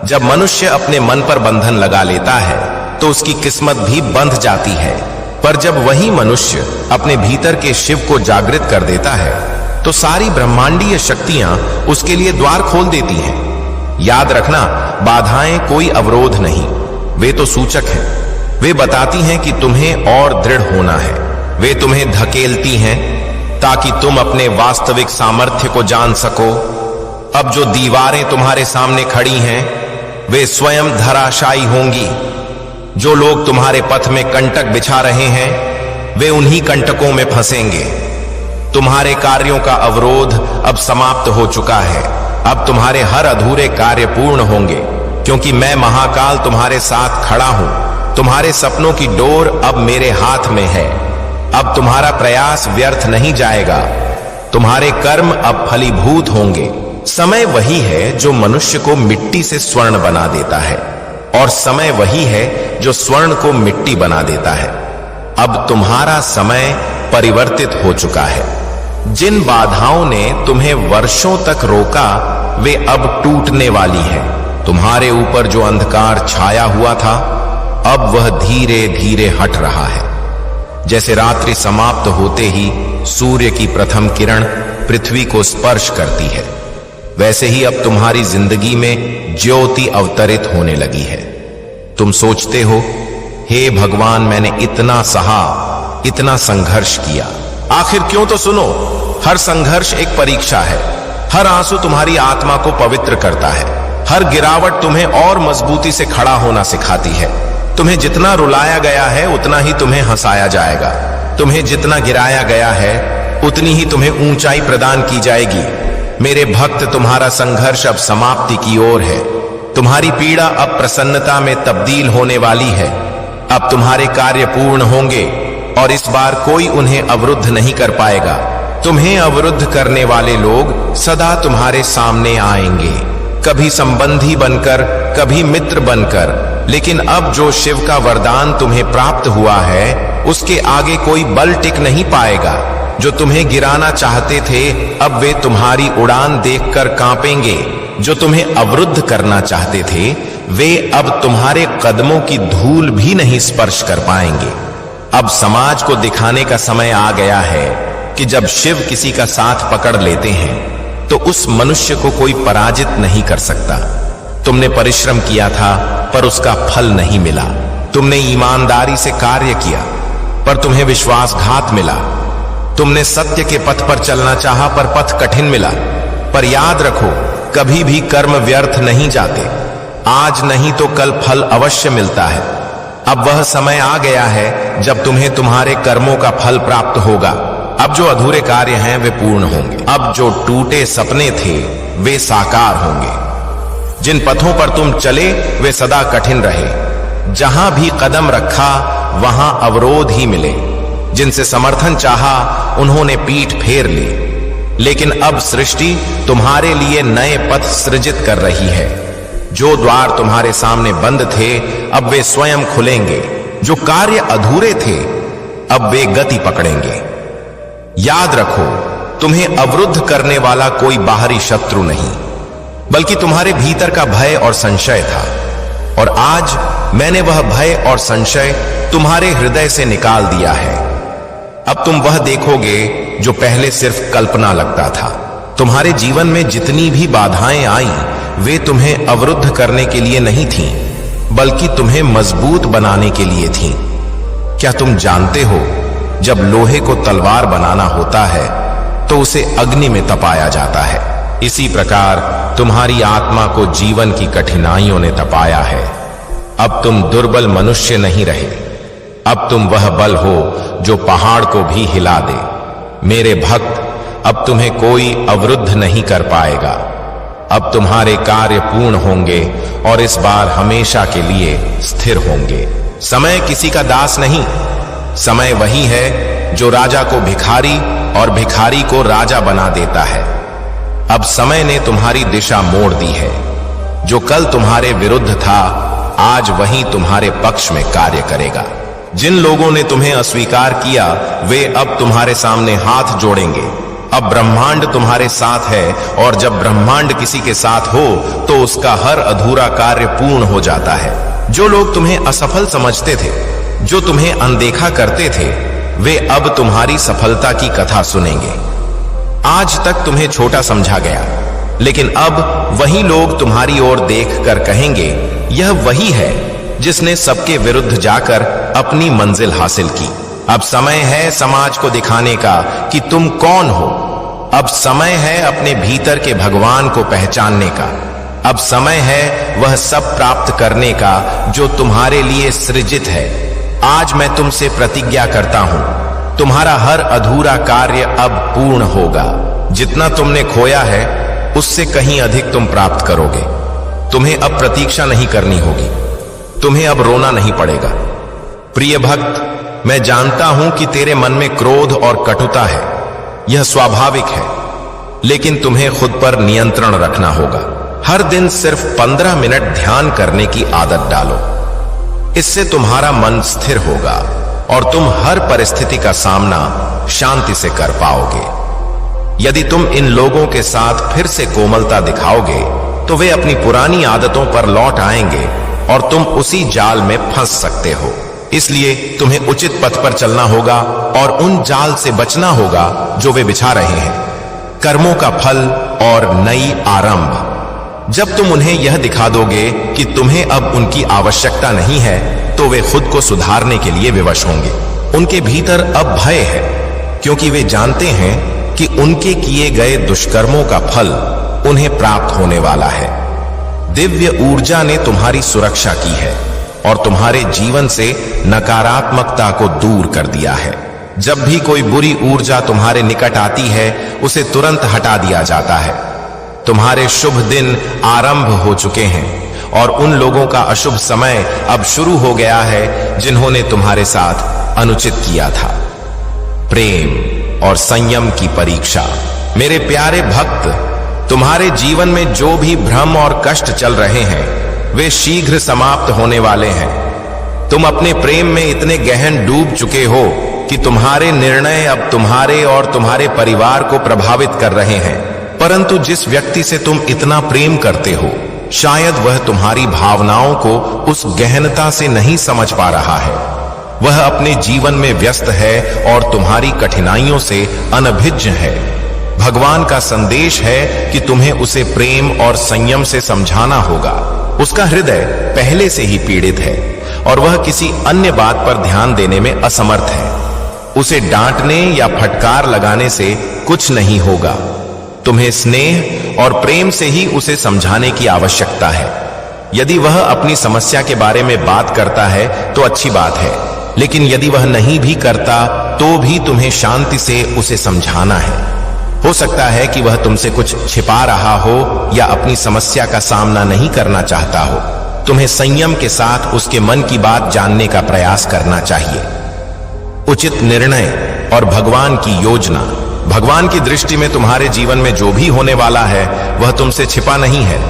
जब मनुष्य अपने मन पर बंधन लगा लेता है, तो उसकी किस्मत भी बंध जाती है। पर जब वही मनुष्य अपने भीतर के शिव को जागृत कर देता है, तो सारी ब्रह्मांडीय शक्तियां उसके लिए द्वार खोल देती हैं। याद रखना, बाधाएं कोई अवरोध नहीं, वे तो सूचक हैं। वे बताती हैं कि तुम्हें और दृढ़ होना है। वे तुम्हें धकेलती हैं ताकि तुम अपने वास्तविक सामर्थ्य को जान सको। अब जो दीवारें तुम्हारे सामने खड़ी हैं, वे स्वयं धराशायी होंगी। जो लोग तुम्हारे पथ में कंटक बिछा रहे हैं, वे उन्हीं कंटकों में फंसेंगे। तुम्हारे कार्यों का अवरोध अब समाप्त हो चुका है। अब तुम्हारे हर अधूरे कार्य पूर्ण होंगे, क्योंकि मैं महाकाल तुम्हारे साथ खड़ा हूं। तुम्हारे सपनों की डोर अब मेरे हाथ में है। अब तुम्हारा प्रयास व्यर्थ नहीं जाएगा। तुम्हारे कर्म अब फलीभूत होंगे। समय वही है जो मनुष्य को मिट्टी से स्वर्ण बना देता है, और समय वही है जो स्वर्ण को मिट्टी बना देता है। अब तुम्हारा समय परिवर्तित हो चुका है। जिन बाधाओं ने तुम्हें वर्षों तक रोका, वे अब टूटने वाली हैं। तुम्हारे ऊपर जो अंधकार छाया हुआ था, अब वह धीरे धीरे हट रहा है। जैसे रात्रि समाप्त होते ही सूर्य की प्रथम किरण पृथ्वी को स्पर्श करती है, वैसे ही अब तुम्हारी जिंदगी में ज्योति अवतरित होने लगी है। तुम सोचते हो, हे भगवान, मैंने इतना सहा, इतना संघर्ष किया, आखिर क्यों? तो सुनो, हर संघर्ष एक परीक्षा है। हर आंसू तुम्हारी आत्मा को पवित्र करता है। हर गिरावट तुम्हें और मजबूती से खड़ा होना सिखाती है। तुम्हें जितना रुलाया गया है, उतना ही तुम्हें हंसाया जाएगा। तुम्हें जितना गिराया गया है, उतनी ही तुम्हें ऊंचाई प्रदान की जाएगी। मेरे भक्त, तुम्हारा संघर्ष अब समाप्ति की ओर है। तुम्हारी पीड़ा अब प्रसन्नता में तब्दील होने वाली है। अब तुम्हारे कार्य पूर्ण होंगे और इस बार कोई उन्हें अवरुद्ध नहीं कर पाएगा। तुम्हें अवरुद्ध करने वाले लोग सदा तुम्हारे सामने आएंगे, कभी संबंधी बनकर, कभी मित्र बनकर। लेकिन अब जो शिव का वरदान तुम्हें प्राप्त हुआ है, उसके आगे कोई बल टिक नहीं पाएगा। जो तुम्हें गिराना चाहते थे, अब वे तुम्हारी उड़ान देखकर कांपेंगे। जो तुम्हें अवरुद्ध करना चाहते थे, वे अब तुम्हारे कदमों की धूल भी नहीं स्पर्श कर पाएंगे। अब समाज को दिखाने का समय आ गया है कि जब शिव किसी का साथ पकड़ लेते हैं, तो उस मनुष्य को कोई पराजित नहीं कर सकता। तुमने परिश्रम किया था, पर उसका फल नहीं मिला। तुमने ईमानदारी से कार्य किया, पर तुम्हें विश्वासघात मिला। तुमने सत्य के पथ पर चलना चाहा, पर पथ कठिन मिला। पर याद रखो, कभी भी कर्म व्यर्थ नहीं जाते। आज नहीं तो कल फल अवश्य मिलता है। अब वह समय आ गया है जब तुम्हें तुम्हारे कर्मों का फल प्राप्त होगा। अब जो अधूरे कार्य हैं, वे पूर्ण होंगे। अब जो टूटे सपने थे, वे साकार होंगे। जिन पथों पर तुम चले, वे सदा कठिन रहे। जहां भी कदम रखा, वहां अवरोध ही मिले। जिनसे समर्थन चाहा, उन्होंने पीठ फेर ली। लेकिन अब सृष्टि तुम्हारे लिए नए पथ सृजित कर रही है। जो द्वार तुम्हारे सामने बंद थे, अब वे स्वयं खुलेंगे। जो कार्य अधूरे थे, अब वे गति पकड़ेंगे। याद रखो, तुम्हें अवरुद्ध करने वाला कोई बाहरी शत्रु नहीं, बल्कि तुम्हारे भीतर का भय और संशय था। और आज मैंने वह भय और संशय तुम्हारे हृदय से निकाल दिया है। अब तुम वह देखोगे जो पहले सिर्फ कल्पना लगता था। तुम्हारे जीवन में जितनी भी बाधाएं आईं, वे तुम्हें अवरुद्ध करने के लिए नहीं थीं, बल्कि तुम्हें मजबूत बनाने के लिए थीं। क्या तुम जानते हो, जब लोहे को तलवार बनाना होता है, तो उसे अग्नि में तपाया जाता है। इसी प्रकार तुम्हारी आत्मा को जीवन की कठिनाइयों ने तपाया है। अब तुम दुर्बल मनुष्य नहीं रहे। अब तुम वह बल हो जो पहाड़ को भी हिला दे। मेरे भक्त, अब तुम्हें कोई अवरुद्ध नहीं कर पाएगा। अब तुम्हारे कार्य पूर्ण होंगे और इस बार हमेशा के लिए स्थिर होंगे। समय किसी का दास नहीं। समय वही है जो राजा को भिखारी और भिखारी को राजा बना देता है। अब समय ने तुम्हारी दिशा मोड़ दी है। जो कल तुम्हारे विरुद्ध था, आज वही तुम्हारे पक्ष में कार्य करेगा। जिन लोगों ने तुम्हें अस्वीकार किया, वे अब तुम्हारे सामने हाथ जोड़ेंगे। अब ब्रह्मांड तुम्हारे साथ है, और जब ब्रह्मांड किसी के साथ हो, तो उसका हर अधूरा कार्य पूर्ण हो जाता है। जो लोग तुम्हें असफल समझते थे, जो तुम्हें अनदेखा करते थे, वे अब तुम्हारी सफलता की कथा सुनेंगे। आज तक तुम्हें छोटा समझा गया, लेकिन अब वही लोग तुम्हारी ओर देखकर कहेंगे, यह वही है जिसने सबके विरुद्ध जाकर अपनी मंजिल हासिल की। अब समय है समाज को दिखाने का कि तुम कौन हो। अब समय है अपने भीतर के भगवान को पहचानने का। अब समय है वह सब प्राप्त करने का जो तुम्हारे लिए सृजित है। आज मैं तुमसे प्रतिज्ञा करता हूं, तुम्हारा हर अधूरा कार्य अब पूर्ण होगा। जितना तुमने खोया है, उससे कहीं अधिक तुम प्राप्त करोगे। तुम्हें अब प्रतीक्षा नहीं करनी होगी। तुम्हें अब रोना नहीं पड़ेगा। प्रिय भक्त, मैं जानता हूं कि तेरे मन में क्रोध और कटुता है, यह स्वाभाविक है, लेकिन तुम्हें खुद पर नियंत्रण रखना होगा। हर दिन सिर्फ 15 मिनट ध्यान करने की आदत डालो। इससे तुम्हारा मन स्थिर होगा और तुम हर परिस्थिति का सामना शांति से कर पाओगे। यदि तुम इन लोगों के साथ फिर से कोमलता दिखाओगे तो वे अपनी पुरानी आदतों पर लौट आएंगे और तुम उसी जाल में फंस सकते हो। इसलिए तुम्हें उचित पथ पर चलना होगा और उन जाल से बचना होगा जो वे बिछा रहे हैं। कर्मों का फल और नई आरंभ। जब तुम उन्हें यह दिखा दोगे कि तुम्हें अब उनकी आवश्यकता नहीं है, तो वे खुद को सुधारने के लिए विवश होंगे। उनके भीतर अब भय है, क्योंकि वे जानते हैं कि उनके किए गए दुष्कर्मों का फल उन्हें प्राप्त होने वाला है। दिव्य ऊर्जा ने तुम्हारी सुरक्षा की है और तुम्हारे जीवन से नकारात्मकता को दूर कर दिया है। जब भी कोई बुरी ऊर्जा तुम्हारे निकट आती है, उसे तुरंत हटा दिया जाता है। तुम्हारे शुभ दिन आरंभ हो चुके हैं और उन लोगों का अशुभ समय अब शुरू हो गया है जिन्होंने तुम्हारे साथ अनुचित किया था। प्रेम और संयम की परीक्षा। मेरे प्यारे भक्त, तुम्हारे जीवन में जो भी भ्रम और कष्ट चल रहे हैं, वे शीघ्र समाप्त होने वाले हैं। तुम अपने प्रेम में इतने गहन डूब चुके हो कि तुम्हारे निर्णय अब तुम्हारे और तुम्हारे परिवार को प्रभावित कर रहे हैं। परंतु जिस व्यक्ति से तुम इतना प्रेम करते हो, शायद वह तुम्हारी भावनाओं को उस गहनता से नहीं समझ पा रहा है। वह अपने जीवन में व्यस्त है और तुम्हारी कठिनाइयों से अनभिज्ञ है। भगवान का संदेश है कि तुम्हें उसे प्रेम और संयम से समझाना होगा। उसका हृदय पहले से ही पीड़ित है और वह किसी अन्य बात पर ध्यान देने में असमर्थ है। उसे डांटने या फटकार लगाने से कुछ नहीं होगा। तुम्हें स्नेह और प्रेम से ही उसे समझाने की आवश्यकता है। यदि वह अपनी समस्या के बारे में बात करता है तो अच्छी बात है, लेकिन यदि वह नहीं भी करता तो भी तुम्हें शांति से उसे समझाना है। हो सकता है कि वह तुमसे कुछ छिपा रहा हो या अपनी समस्या का सामना नहीं करना चाहता हो। तुम्हें संयम के साथ उसके मन की बात जानने का प्रयास करना चाहिए। उचित निर्णय और भगवान की योजना। भगवान की दृष्टि में तुम्हारे जीवन में जो भी होने वाला है वह तुमसे छिपा नहीं है।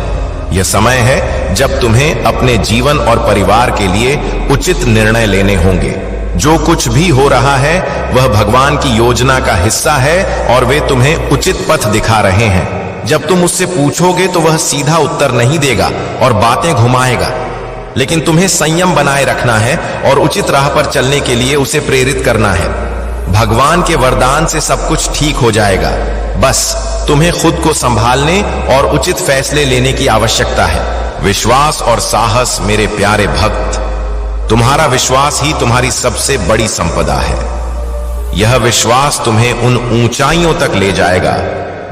यह समय है जब तुम्हें अपने जीवन और परिवार के लिए उचित निर्णय लेने होंगे। जो कुछ भी हो रहा है वह भगवान की योजना का हिस्सा है और वे तुम्हें उचित पथ दिखा रहे हैं। जब तुम उससे पूछोगे तो वह सीधा उत्तर नहीं देगा और बातें घुमाएगा, लेकिन तुम्हें संयम बनाए रखना है और उचित राह पर चलने के लिए उसे प्रेरित करना है। भगवान के वरदान से सब कुछ ठीक हो जाएगा। बस तुम्हें खुद को संभालने और उचित फैसले लेने की आवश्यकता है। विश्वास और साहस। मेरे प्यारे भक्त, तुम्हारा विश्वास ही तुम्हारी सबसे बड़ी संपदा है। यह विश्वास तुम्हें उन ऊंचाइयों तक ले जाएगा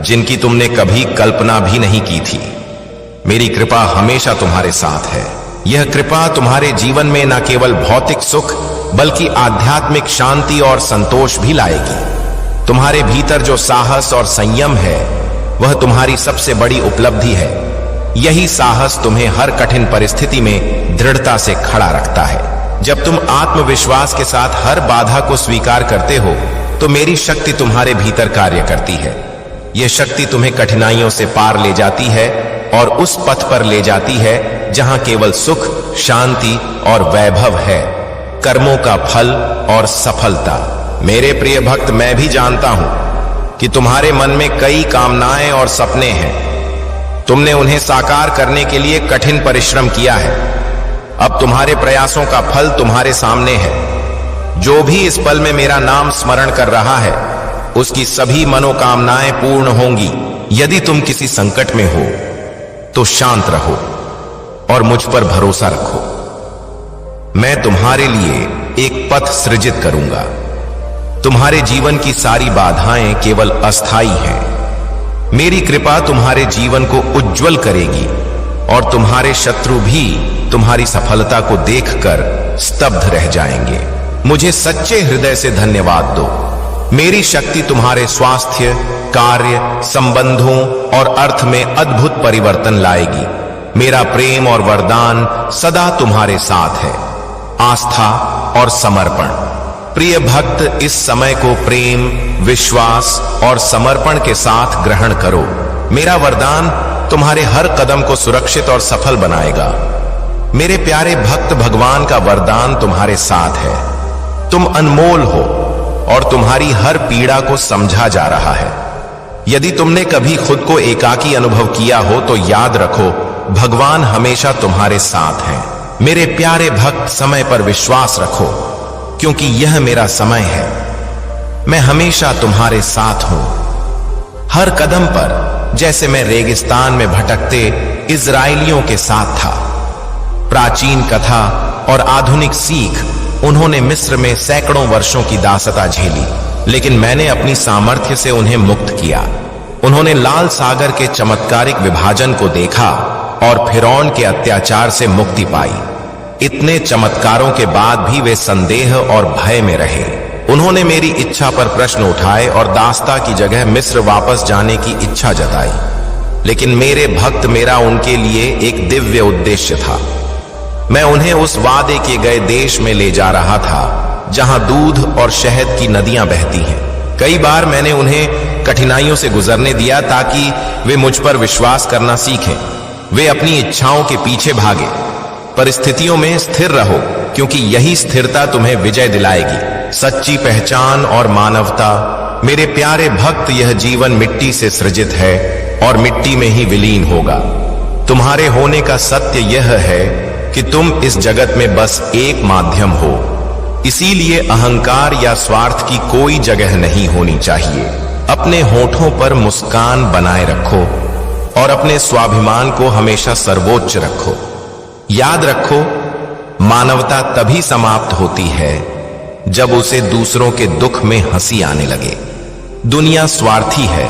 जिनकी तुमने कभी कल्पना भी नहीं की थी। मेरी कृपा हमेशा तुम्हारे साथ है। यह कृपा तुम्हारे जीवन में न केवल भौतिक सुख बल्कि आध्यात्मिक शांति और संतोष भी लाएगी। तुम्हारे भीतर जो साहस और संयम है वह तुम्हारी सबसे बड़ी उपलब्धि है। यही साहस तुम्हें हर कठिन परिस्थिति में दृढ़ता से खड़ा रखता है। जब तुम आत्मविश्वास के साथ हर बाधा को स्वीकार करते हो तो मेरी शक्ति तुम्हारे भीतर कार्य करती है। यह शक्ति तुम्हें कठिनाइयों से पार ले जाती है और उस पथ पर ले जाती है जहां केवल सुख, शांति और वैभव है। कर्मों का फल और सफलता। मेरे प्रिय भक्त, मैं भी जानता हूं कि तुम्हारे मन में कई कामनाएं और सपने हैं। तुमने उन्हें साकार करने के लिए कठिन परिश्रम किया है। अब तुम्हारे प्रयासों का फल तुम्हारे सामने है। जो भी इस पल में मेरा नाम स्मरण कर रहा है उसकी सभी मनोकामनाएं पूर्ण होंगी। यदि तुम किसी संकट में हो तो शांत रहो और मुझ पर भरोसा रखो। मैं तुम्हारे लिए एक पथ सृजित करूंगा। तुम्हारे जीवन की सारी बाधाएं केवल अस्थाई हैं। मेरी कृपा तुम्हारे जीवन को उज्जवल करेगी और तुम्हारे शत्रु भी तुम्हारी सफलता को देखकर स्तब्ध रह जाएंगे। मुझे सच्चे हृदय से धन्यवाद दो। मेरी शक्ति तुम्हारे स्वास्थ्य, कार्य, संबंधों और अर्थ में अद्भुत परिवर्तन लाएगी। मेरा प्रेम और वरदान सदा तुम्हारे साथ है। आस्था और समर्पण। प्रिय भक्त, इस समय को प्रेम, विश्वास और समर्पण के साथ ग्रहण करो। मेरा वरदान तुम्हारे हर कदम को सुरक्षित और सफल बनाएगा। मेरे प्यारे भक्त, भगवान का वरदान तुम्हारे साथ है। तुम अनमोल हो और तुम्हारी हर पीड़ा को समझा जा रहा है। यदि तुमने कभी खुद को एकाकी अनुभव किया हो तो याद रखो, भगवान हमेशा तुम्हारे साथ हैं। मेरे प्यारे भक्त, समय पर विश्वास रखो, क्योंकि यह मेरा समय है। मैं हमेशा तुम्हारे साथ हूं, हर कदम पर। जैसे मैं रेगिस्तान में भटकते इजराइलियों के साथ था। प्राचीन कथा और आधुनिक सीख, उन्होंने मिस्र में सैकड़ों वर्षों की दासता झेली, लेकिन मैंने अपनी सामर्थ्य से उन्हें मुक्त किया। उन्होंने लाल सागर के चमत्कारिक विभाजन को देखा और फिरौन के अत्याचार से मुक्ति पाई। इतने चमत्कारों के बाद भी वे संदेह और भय में रहे। उन्होंने मेरी इच्छा पर प्रश्न उठाए और दास्ता की जगह मिस्र वापस जाने की इच्छा जताई। लेकिन मेरे भक्त, मेरा उनके लिए एक दिव्य उद्देश्य था। मैं उन्हें उस वादे किए गए देश में ले जा रहा था जहां दूध और शहद की नदियां बहती हैं। कई बार मैंने उन्हें कठिनाइयों से गुजरने दिया ताकि वे मुझ पर विश्वास करना सीखें। वे अपनी इच्छाओं के पीछे भागे। परिस्थितियों में स्थिर रहो, क्योंकि यही स्थिरता तुम्हें विजय दिलाएगी। सच्ची पहचान और मानवता। मेरे प्यारे भक्त, यह जीवन मिट्टी से सृजित है और मिट्टी में ही विलीन होगा। तुम्हारे होने का सत्य यह है कि तुम इस जगत में बस एक माध्यम हो। इसीलिए अहंकार या स्वार्थ की कोई जगह नहीं होनी चाहिए। अपने होठों पर मुस्कान बनाए रखो और अपने स्वाभिमान को हमेशा सर्वोच्च रखो। याद रखो, मानवता तभी समाप्त होती है जब उसे दूसरों के दुख में हंसी आने लगे। दुनिया स्वार्थी है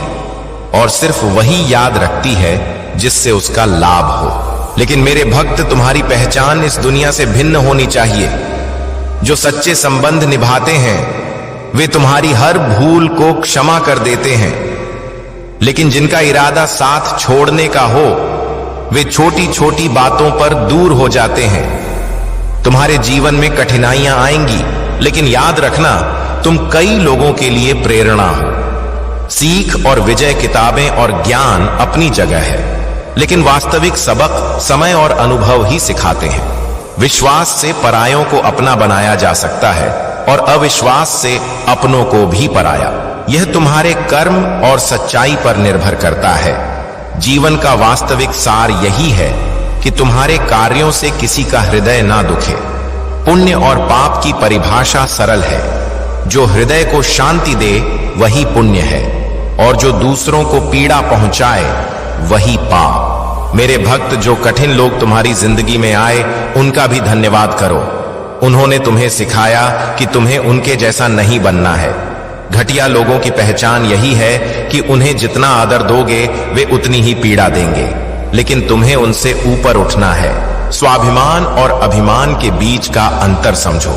और सिर्फ वही याद रखती है जिससे उसका लाभ हो। लेकिन मेरे भक्त, तुम्हारी पहचान इस दुनिया से भिन्न होनी चाहिए। जो सच्चे संबंध निभाते हैं वे तुम्हारी हर भूल को क्षमा कर देते हैं, लेकिन जिनका इरादा साथ छोड़ने का हो वे छोटी छोटी बातों पर दूर हो जाते हैं। तुम्हारे जीवन में कठिनाइयां आएंगी, लेकिन याद रखना, तुम कई लोगों के लिए प्रेरणा हो। सीख और विजय, किताबें और ज्ञान अपनी जगह है, लेकिन वास्तविक सबक समय और अनुभव ही सिखाते हैं। विश्वास से परायों को अपना बनाया जा सकता है और अविश्वास से अपनों को भी पराया। यह तुम्हारे कर्म और सच्चाई पर निर्भर करता है। जीवन का वास्तविक सार यही है कि तुम्हारे कार्यों से किसी का हृदय ना दुखे। पुण्य और पाप की परिभाषा सरल है। जो हृदय को शांति दे वही पुण्य है, और जो दूसरों को पीड़ा पहुंचाए वही पाप। मेरे भक्त, जो कठिन लोग तुम्हारी जिंदगी में आए उनका भी धन्यवाद करो। उन्होंने तुम्हें सिखाया कि तुम्हें उनके जैसा नहीं बनना है। घटिया लोगों की पहचान यही है कि उन्हें जितना आदर दोगे वे उतनी ही पीड़ा देंगे, लेकिन तुम्हें उनसे ऊपर उठना है। स्वाभिमान और अभिमान के बीच का अंतर समझो।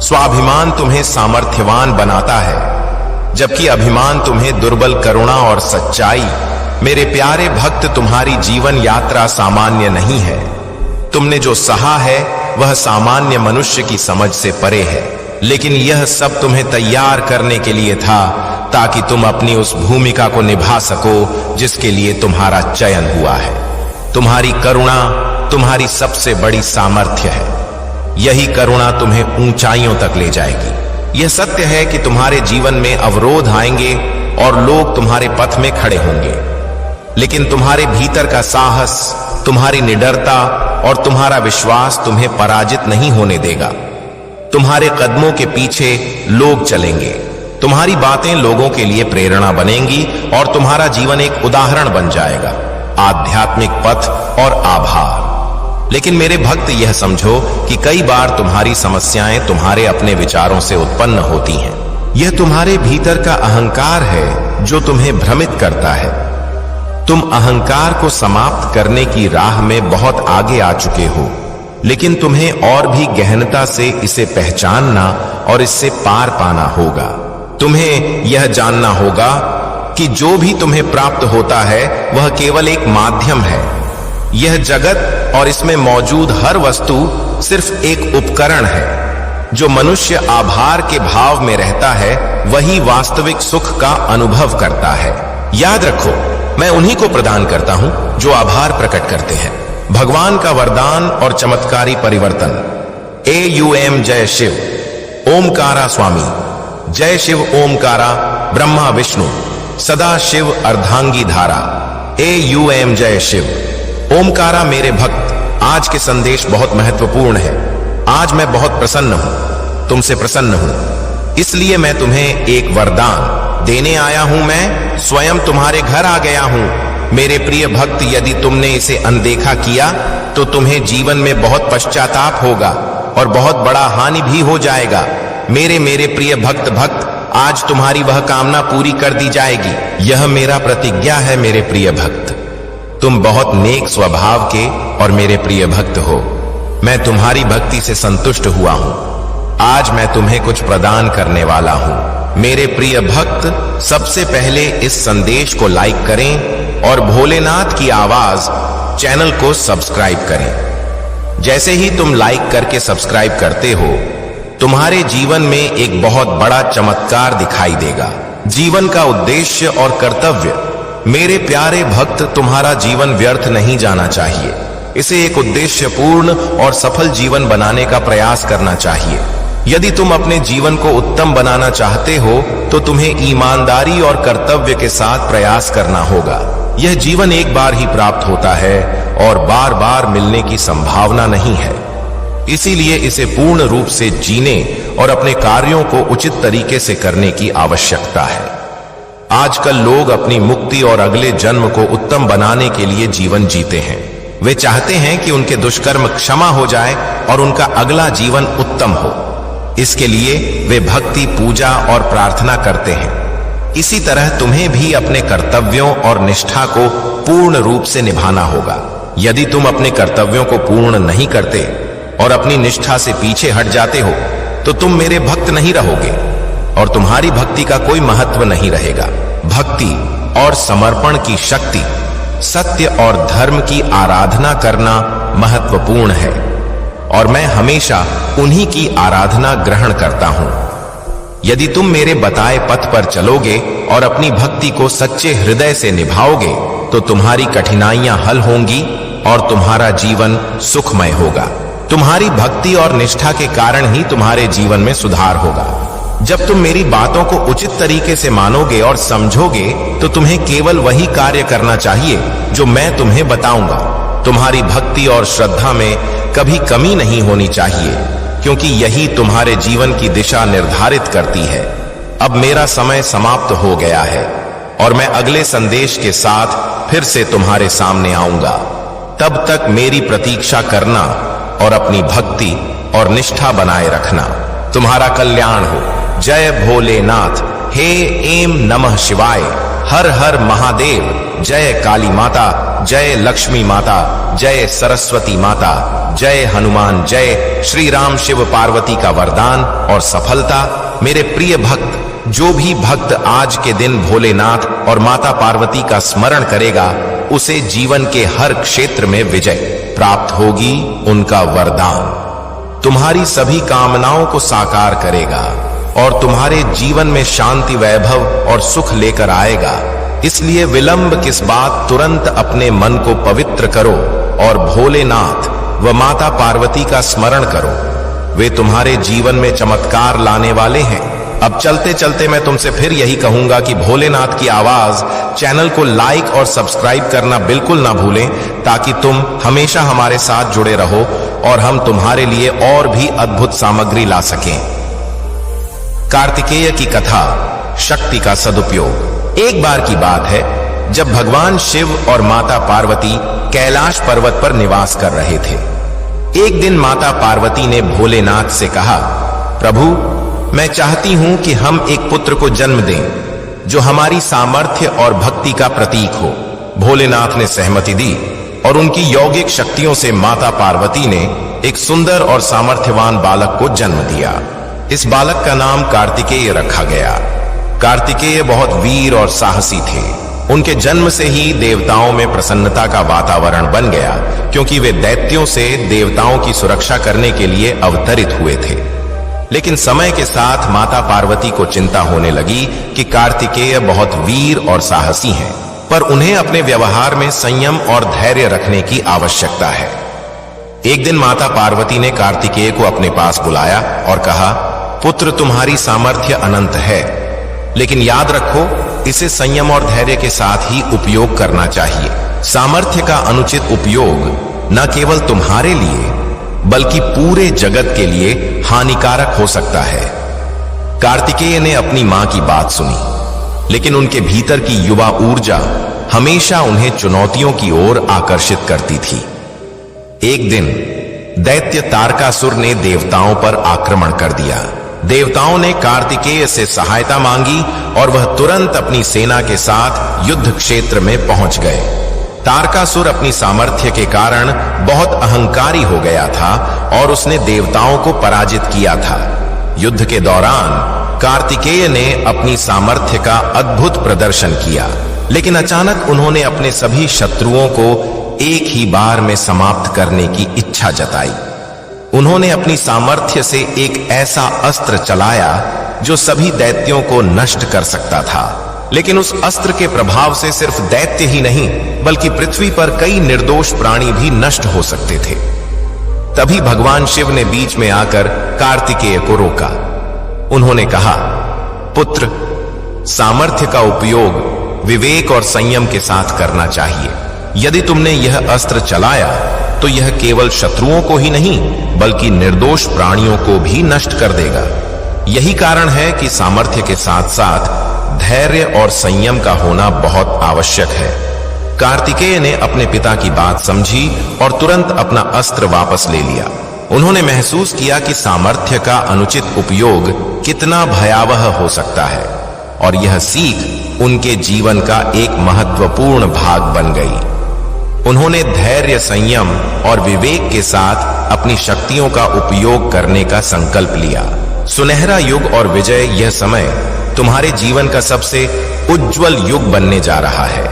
स्वाभिमान तुम्हें सामर्थ्यवान बनाता है, जबकि अभिमान तुम्हें दुर्बल। करुणा और सच्चाई। मेरे प्यारे भक्त, तुम्हारी जीवन यात्रा सामान्य नहीं है। तुमने जो सहा है वह सामान्य मनुष्य की समझ से परे है, लेकिन यह सब तुम्हें तैयार करने के लिए था ताकि तुम अपनी उस भूमिका को निभा सको जिसके लिए तुम्हारा चयन हुआ है। तुम्हारी करुणा तुम्हारी सबसे बड़ी सामर्थ्य है। यही करुणा तुम्हें ऊंचाइयों तक ले जाएगी। यह सत्य है कि तुम्हारे जीवन में अवरोध आएंगे और लोग तुम्हारे पथ में खड़े होंगे, लेकिन तुम्हारे भीतर का साहस, तुम्हारी निडरता और तुम्हारा विश्वास तुम्हें पराजित नहीं होने देगा। तुम्हारे कदमों के पीछे लोग चलेंगे। तुम्हारी बातें लोगों के लिए प्रेरणा बनेंगी और तुम्हारा जीवन एक उदाहरण बन जाएगा। आध्यात्मिक पथ और आभार। लेकिन मेरे भक्त, यह समझो कि कई बार तुम्हारी समस्याएं तुम्हारे अपने विचारों से उत्पन्न होती हैं। यह तुम्हारे भीतर का अहंकार है जो तुम्हें भ्रमित करता है। तुम अहंकार को समाप्त करने की राह में बहुत आगे आ चुके हो, लेकिन तुम्हें और भी गहनता से इसे पहचानना और इससे पार पाना होगा। तुम्हें यह जानना होगा कि जो भी तुम्हें प्राप्त होता है वह केवल एक माध्यम है। यह जगत और इसमें मौजूद हर वस्तु सिर्फ एक उपकरण है। जो मनुष्य आभार के भाव में रहता है वही वास्तविक सुख का अनुभव करता है। याद रखो, मैं उन्हीं को प्रदान करता हूं जो आभार प्रकट करते हैं। भगवान का वरदान और चमत्कारी परिवर्तन। AUM जय शिव। ओमकारा स्वामी। जय शिव ओमकारा ब्रह्मा विष्णु सदा शिव अर्धांगी धारा। AUM जय शिव। ओमकारा मेरे भक्त, आज के संदेश बहुत महत्वपूर्ण है। आज मैं बहुत प्रसन्न हूं, तुमसे प्रसन्न हूं, इसलिए मैं तुम्हें एक वरदान देने आया हूं। मैं स्वयं तुम्हारे घर आ गया हूं। मेरे प्रिय भक्त, यदि तुमने इसे अनदेखा किया तो तुम्हें जीवन में बहुत पश्चाताप होगा और बहुत बड़ा हानि भी हो जाएगा। मेरे प्रिय भक्त, आज तुम्हारी वह कामना पूरी कर दी जाएगी। यह मेरा प्रतिज्ञा है मेरे प्रिय भक्त। तुम बहुत नेक स्वभाव के और मेरे प्रिय भक्त हो। मैं तुम्हारी भक्ति से संतुष्ट हुआ हूं। आज मैं तुम्हें कुछ प्रदान करने वाला हूं। मेरे प्रिय भक्त, सबसे पहले इस संदेश को लाइक करें और भोलेनाथ की आवाज चैनल को सब्सक्राइब करें। जैसे ही तुम लाइक करके सब्सक्राइब करते हो, तुम्हारे जीवन में एक बहुत बड़ा चमत्कार दिखाई देगा। जीवन का उद्देश्य और कर्तव्य। मेरे प्यारे भक्त, तुम्हारा जीवन व्यर्थ नहीं जाना चाहिए। इसे एक उद्देश्यपूर्ण और सफल जीवन बनाने का प्रयास करना चाहिए। यदि तुम अपने जीवन को उत्तम बनाना चाहते हो तो तुम्हें ईमानदारी और कर्तव्य के साथ प्रयास करना होगा। यह जीवन एक बार ही प्राप्त होता है और बार बार मिलने की संभावना नहीं है। इसीलिए इसे पूर्ण रूप से जीने और अपने कार्यों को उचित तरीके से करने की आवश्यकता है। आजकल लोग अपनी मुक्ति और अगले जन्म को उत्तम बनाने के लिए जीवन जीते हैं। वे चाहते हैं कि उनके दुष्कर्म क्षमा हो जाए और उनका अगला जीवन उत्तम हो। इसके लिए वे भक्ति, पूजा और प्रार्थना करते हैं। इसी तरह तुम्हें भी अपने कर्तव्यों और निष्ठा को पूर्ण रूप से निभाना होगा। यदि तुम अपने कर्तव्यों को पूर्ण नहीं करते और अपनी निष्ठा से पीछे हट जाते हो तो तुम मेरे भक्त नहीं रहोगे और तुम्हारी भक्ति का कोई महत्व नहीं रहेगा। भक्ति और समर्पण की शक्ति, सत्य और धर्म की आराधना करना महत्वपूर्ण है और मैं हमेशा उन्हीं की आराधना ग्रहण करता हूं। यदि तुम मेरे बताए पथ पर चलोगे और अपनी भक्ति को सच्चे हृदय से निभाओगे तो तुम्हारी कठिनाइयां हल होंगी और तुम्हारा जीवन सुखमय होगा। तुम्हारी भक्ति और निष्ठा के कारण ही तुम्हारे जीवन में सुधार होगा। जब तुम मेरी बातों को उचित तरीके से मानोगे और समझोगे तो तुम्हें केवल वही कार्य करना चाहिए जो मैं तुम्हें बताऊंगा। तुम्हारी भक्ति और श्रद्धा में कभी कमी नहीं होनी चाहिए, क्योंकि यही तुम्हारे जीवन की दिशा निर्धारित करती है। अब मेरा समय समाप्त हो गया है और मैं अगले संदेश के साथ फिर से तुम्हारे सामने आऊंगा। तब तक मेरी प्रतीक्षा करना और अपनी भक्ति और निष्ठा बनाए रखना। तुम्हारा कल्याण हो। जय भोलेनाथ। हे एम नमः शिवाय। हर हर महादेव। जय काली माता, जय लक्ष्मी माता, जय सरस्वती माता, जय हनुमान। जय श्री राम। शिव पार्वती का वरदान और सफलता। मेरे प्रिय भक्त, जो भी भक्त आज के दिन भोलेनाथ और माता पार्वती का स्मरण करेगा उसे जीवन के हर क्षेत्र में विजय प्राप्त होगी। उनका वरदान तुम्हारी सभी कामनाओं को साकार करेगा और तुम्हारे जीवन में शांति, वैभव और सुख लेकर आएगा। इसलिए विलंब किस बात, तुरंत अपने मन को पवित्र करो और भोलेनाथ व माता पार्वती का स्मरण करो। वे तुम्हारे जीवन में चमत्कार लाने वाले हैं। अब चलते चलते मैं तुमसे फिर यही कहूंगा कि भोलेनाथ की आवाज चैनल को लाइक और सब्सक्राइब करना बिल्कुल ना भूलें, ताकि तुम हमेशा हमारे साथ जुड़े रहो और हम तुम्हारे लिए और भी अद्भुत सामग्री ला सकें। कार्तिकेय की कथा, शक्ति का सदुपयोग। एक बार की बात है जब भगवान शिव और माता पार्वती कैलाश पर्वत पर निवास कर रहे थे। एक दिन माता पार्वती ने भोलेनाथ से कहा, प्रभु, मैं चाहती हूं कि हम एक पुत्र को जन्म दें जो हमारी सामर्थ्य और भक्ति का प्रतीक हो। भोलेनाथ ने सहमति दी और उनकी यौगिक शक्तियों से माता पार्वती ने एक सुंदर और सामर्थ्यवान बालक को जन्म दिया। इस बालक का नाम कार्तिकेय रखा गया। कार्तिकेय बहुत वीर और साहसी थे। उनके जन्म से ही देवताओं में प्रसन्नता का वातावरण बन गया, क्योंकि वे दैत्यों से देवताओं की सुरक्षा करने के लिए अवतरित हुए थे। लेकिन समय के साथ माता पार्वती को चिंता होने लगी कि कार्तिकेय बहुत वीर और साहसी हैं, पर उन्हें अपने व्यवहार में संयम और धैर्य रखने की आवश्यकता है। एक दिन माता पार्वती ने कार्तिकेय को अपने पास बुलाया और कहा, पुत्र, तुम्हारी सामर्थ्य अनंत है, लेकिन याद रखो, इसे संयम और धैर्य के साथ ही उपयोग करना चाहिए। सामर्थ्य का अनुचित उपयोग न केवल तुम्हारे लिए बल्कि पूरे जगत के लिए हानिकारक हो सकता है। कार्तिकेय ने अपनी मां की बात सुनी, लेकिन उनके भीतर की युवा ऊर्जा हमेशा उन्हें चुनौतियों की ओर आकर्षित करती थी। एक दिन दैत्य तारकासुर ने देवताओं पर आक्रमण कर दिया। देवताओं ने कार्तिकेय से सहायता मांगी और वह तुरंत अपनी सेना के साथ युद्ध क्षेत्र में पहुंच गए। तारकासुर अपनी सामर्थ्य के कारण बहुत अहंकारी हो गया था और उसने देवताओं को पराजित किया था। युद्ध के दौरान कार्तिकेय ने अपनी सामर्थ्य का अद्भुत प्रदर्शन किया, लेकिन अचानक उन्होंने अपने सभी शत्रुओं को एक ही बार में समाप्त करने की इच्छा जताई। उन्होंने अपनी सामर्थ्य से एक ऐसा अस्त्र चलाया जो सभी दैत्यों को नष्ट कर सकता था, लेकिन उस अस्त्र के प्रभाव से सिर्फ दैत्य ही नहीं बल्कि पृथ्वी पर कई निर्दोष प्राणी भी नष्ट हो सकते थे। तभी भगवान शिव ने बीच में आकर कार्तिकेय को रोका। उन्होंने कहा, पुत्र, सामर्थ्य का उपयोग विवेक और संयम के साथ करना चाहिए। यदि तुमने यह अस्त्र चलाया तो यह केवल शत्रुओं को ही नहीं बल्कि निर्दोष प्राणियों को भी नष्ट कर देगा। यही कारण है कि सामर्थ्य के साथ साथ धैर्य और संयम का होना बहुत आवश्यक है। कार्तिकेय ने अपने पिता की बात समझी और तुरंत अपना अस्त्र वापस ले लिया। उन्होंने महसूस किया कि सामर्थ्य का अनुचित उपयोग कितना भयावह हो सकता है, और यह सीख उनके जीवन का एक महत्वपूर्ण भाग बन गई। उन्होंने धैर्य, संयम और विवेक के साथ अपनी शक्तियों का उपयोग करने का संकल्प लिया। सुनहरा युग और विजय, यह समय तुम्हारे जीवन का सबसे उज्जवल युग बनने जा रहा है।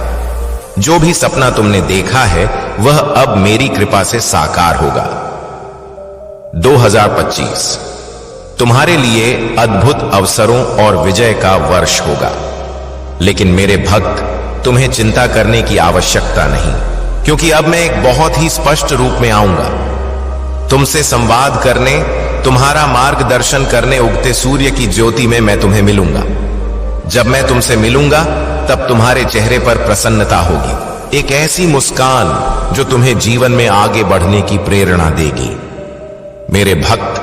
जो भी सपना तुमने देखा है वह अब मेरी कृपा से साकार होगा। 2025 तुम्हारे लिए अद्भुत अवसरों और विजय का वर्ष होगा। लेकिन मेरे भक्त, तुम्हें चिंता करने की आवश्यकता नहीं, क्योंकि अब मैं एक बहुत ही स्पष्ट रूप में आऊंगा। तुमसे संवाद करने, तुम्हारा मार्गदर्शन करने उगते सूर्य की ज्योति में मैं तुम्हें मिलूंगा। जब मैं तुमसे मिलूंगा तब तुम्हारे चेहरे पर प्रसन्नता होगी, एक ऐसी मुस्कान जो तुम्हें जीवन में आगे बढ़ने की प्रेरणा देगी। मेरे भक्त,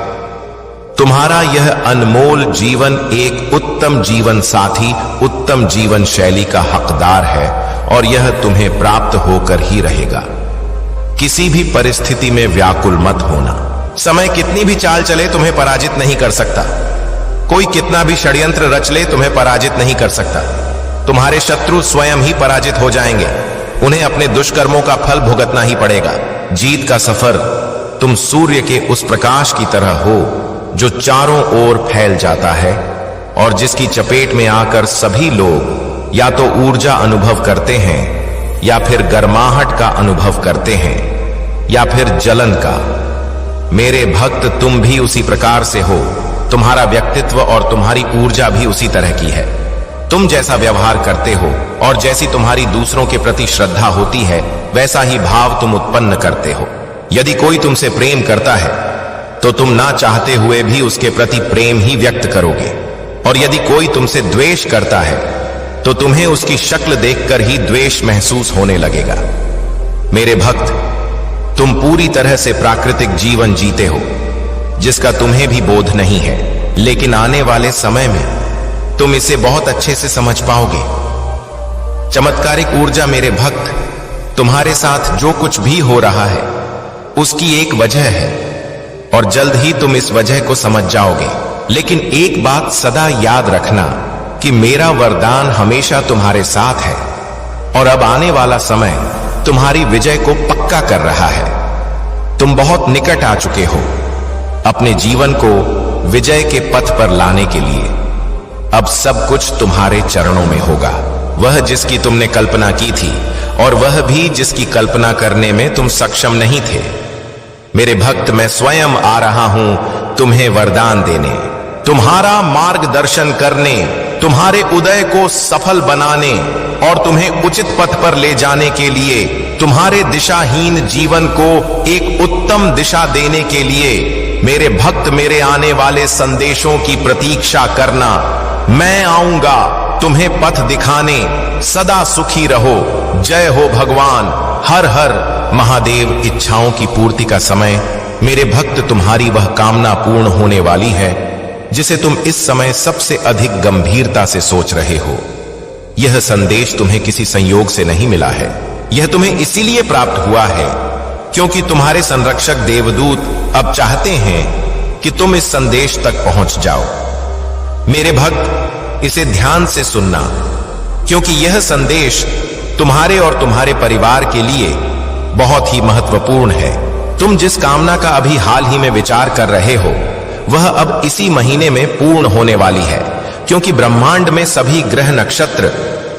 तुम्हारा यह अनमोल जीवन एक उत्तम जीवन साथी, उत्तम जीवन शैली का हकदार है और यह तुम्हें प्राप्त होकर ही रहेगा। किसी भी परिस्थिति में व्याकुल मत होना। समय कितनी भी चाल चले तुम्हें पराजित नहीं कर सकता। कोई कितना भी षड्यंत्र रच ले तुम्हें पराजित नहीं कर सकता। तुम्हारे शत्रु स्वयं ही पराजित हो जाएंगे। उन्हें अपने दुष्कर्मों का फल भुगतना ही पड़ेगा। जीत का सफर तुम सूर्य के उस प्रकाश की तरह हो जो चारों ओर फैल जाता है और जिसकी चपेट में आकर सभी लोग या तो ऊर्जा अनुभव करते हैं या फिर गर्माहट का अनुभव करते हैं या फिर जलन का। मेरे भक्त, तुम भी उसी प्रकार से हो। तुम्हारा व्यक्तित्व और तुम्हारी ऊर्जा भी उसी तरह की है। तुम जैसा व्यवहार करते हो और जैसी तुम्हारी दूसरों के प्रति श्रद्धा होती है, वैसा ही भाव तुम उत्पन्न करते हो। यदि कोई तुमसे प्रेम करता है तो तुम ना चाहते हुए भी उसके प्रति प्रेम ही व्यक्त करोगे, और यदि कोई तुमसे द्वेष करता है तो तुम्हें उसकी शक्ल देखकर ही द्वेष महसूस होने लगेगा। मेरे भक्त, तुम पूरी तरह से प्राकृतिक जीवन जीते हो जिसका तुम्हें भी बोध नहीं है, लेकिन आने वाले समय में तुम इसे बहुत अच्छे से समझ पाओगे। चमत्कारिक ऊर्जा मेरे भक्त, तुम्हारे साथ जो कुछ भी हो रहा है उसकी एक वजह है और जल्द ही तुम इस वजह को समझ जाओगे। लेकिन एक बात सदा याद रखना कि मेरा वरदान हमेशा तुम्हारे साथ है और अब आने वाला समय तुम्हारी विजय को पक्का कर रहा है। तुम बहुत निकट आ चुके हो अपने जीवन को विजय के पथ पर लाने के लिए। अब सब कुछ तुम्हारे चरणों में होगा। वह जिसकी तुमने कल्पना की थी और वह भी जिसकी कल्पना करने में तुम सक्षम नहीं थे। मेरे भक्त, मैं स्वयं आ रहा हूं तुम्हें वरदान देने, तुम्हारा मार्गदर्शन करने, तुम्हारे उदय को सफल बनाने और तुम्हें उचित पथ पर ले जाने के लिए, तुम्हारे दिशाहीन जीवन को एक उत्तम दिशा देने के लिए। मेरे भक्त, मेरे आने वाले संदेशों की प्रतीक्षा करना। मैं आऊंगा तुम्हें पथ दिखाने। सदा सुखी रहो। जय हो भगवान। हर हर महादेव। इच्छाओं की पूर्ति का समय मेरे भक्त, तुम्हारी वह कामना पूर्ण होने वाली है जिसे तुम इस समय सबसे अधिक गंभीरता से सोच रहे हो। यह संदेश तुम्हें किसी संयोग से नहीं मिला है। यह तुम्हें इसीलिए प्राप्त हुआ है क्योंकि तुम्हारे संरक्षक देवदूत अब चाहते हैं कि तुम इस संदेश तक पहुंच जाओ। मेरे भक्त, इसे ध्यान से सुनना, क्योंकि यह संदेश तुम्हारे और तुम्हारे परिवार के लिए बहुत ही महत्वपूर्ण है। तुम जिस कामना का अभी हाल ही में विचार कर रहे हो, वह अब इसी महीने में पूर्ण होने वाली है, क्योंकि ब्रह्मांड में सभी ग्रह नक्षत्र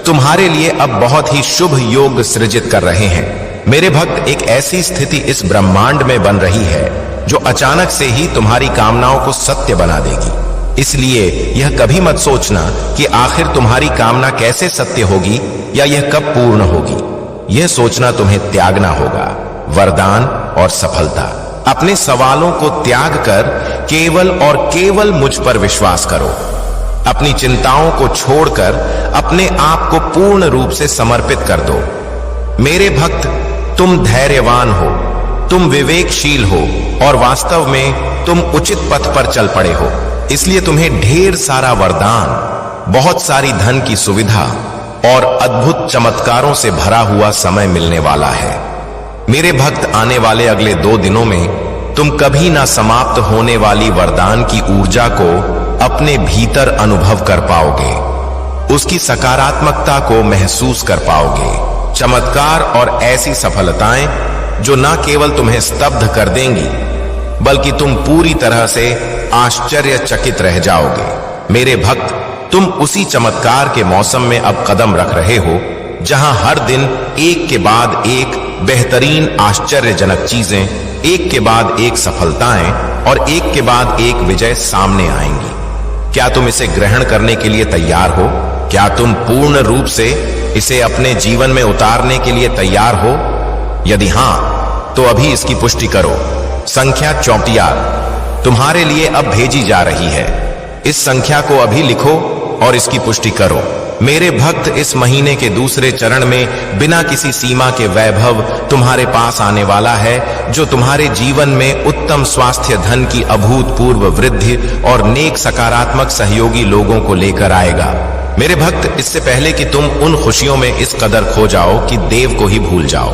तुम्हारे लिए अब बहुत ही शुभ योग सृजित कर रहे हैं। मेरे भक्त, एक ऐसी स्थिति इस ब्रह्मांड में बन रही है जो अचानक से ही तुम्हारी कामनाओं को सत्य बना देगी। इसलिए यह कभी मत सोचना कि आखिर तुम्हारी कामना कैसे सत्य होगी या यह कब पूर्ण होगी। यह सोचना तुम्हें त्यागना होगा। वरदान और सफलता। अपने सवालों को त्याग कर केवल और केवल मुझ पर विश्वास करो। अपनी चिंताओं को छोड़कर अपने आप को पूर्ण रूप से समर्पित कर दो। मेरे भक्त, तुम धैर्यवान हो, तुम विवेकशील हो और वास्तव में तुम उचित पथ पर चल पड़े हो। इसलिए तुम्हें ढेर सारा वरदान, बहुत सारी धन की सुविधा और अद्भुत चमत्कारों से भरा हुआ समय मिलने वाला है। मेरे भक्त, आने वाले अगले 2 दिनों में तुम कभी ना समाप्त होने वाली वरदान की ऊर्जा को अपने भीतर अनुभव कर पाओगे। उसकी सकारात्मकता को महसूस कर पाओगे। चमत्कार और ऐसी सफलताएं जो न केवल तुम्हें स्तब्ध कर देंगी, बल्कि तुम पूरी तरह से आश्चर्यचकित रह जाओगे। मेरे भक्त, तुम उसी चमत्कार के मौसम में अब कदम रख रहे हो जहां हर दिन एक के बाद एक बेहतरीन आश्चर्यजनक चीजें, एक के बाद एक सफलताएं और एक के बाद एक विजय सामने आएंगी। क्या तुम इसे ग्रहण करने के लिए तैयार हो? क्या तुम पूर्ण रूप से इसे अपने जीवन में उतारने के लिए तैयार हो? यदि हां, तो अभी इसकी पुष्टि करो। संख्या 34 तुम्हारे लिए अब भेजी जा रही है। इस संख्या को अभी लिखो और इसकी पुष्टि करो। मेरे भक्त, इस महीने के दूसरे चरण में बिना किसी सीमा के वैभव तुम्हारे पास आने वाला है, जो तुम्हारे जीवन में उत्तम स्वास्थ्य, धन की अभूतपूर्व वृद्धि और नेक सकारात्मक सहयोगी लोगों को लेकर आएगा। मेरे भक्त, इससे पहले कि तुम उन खुशियों में इस कदर खो जाओ कि देव को ही भूल जाओ,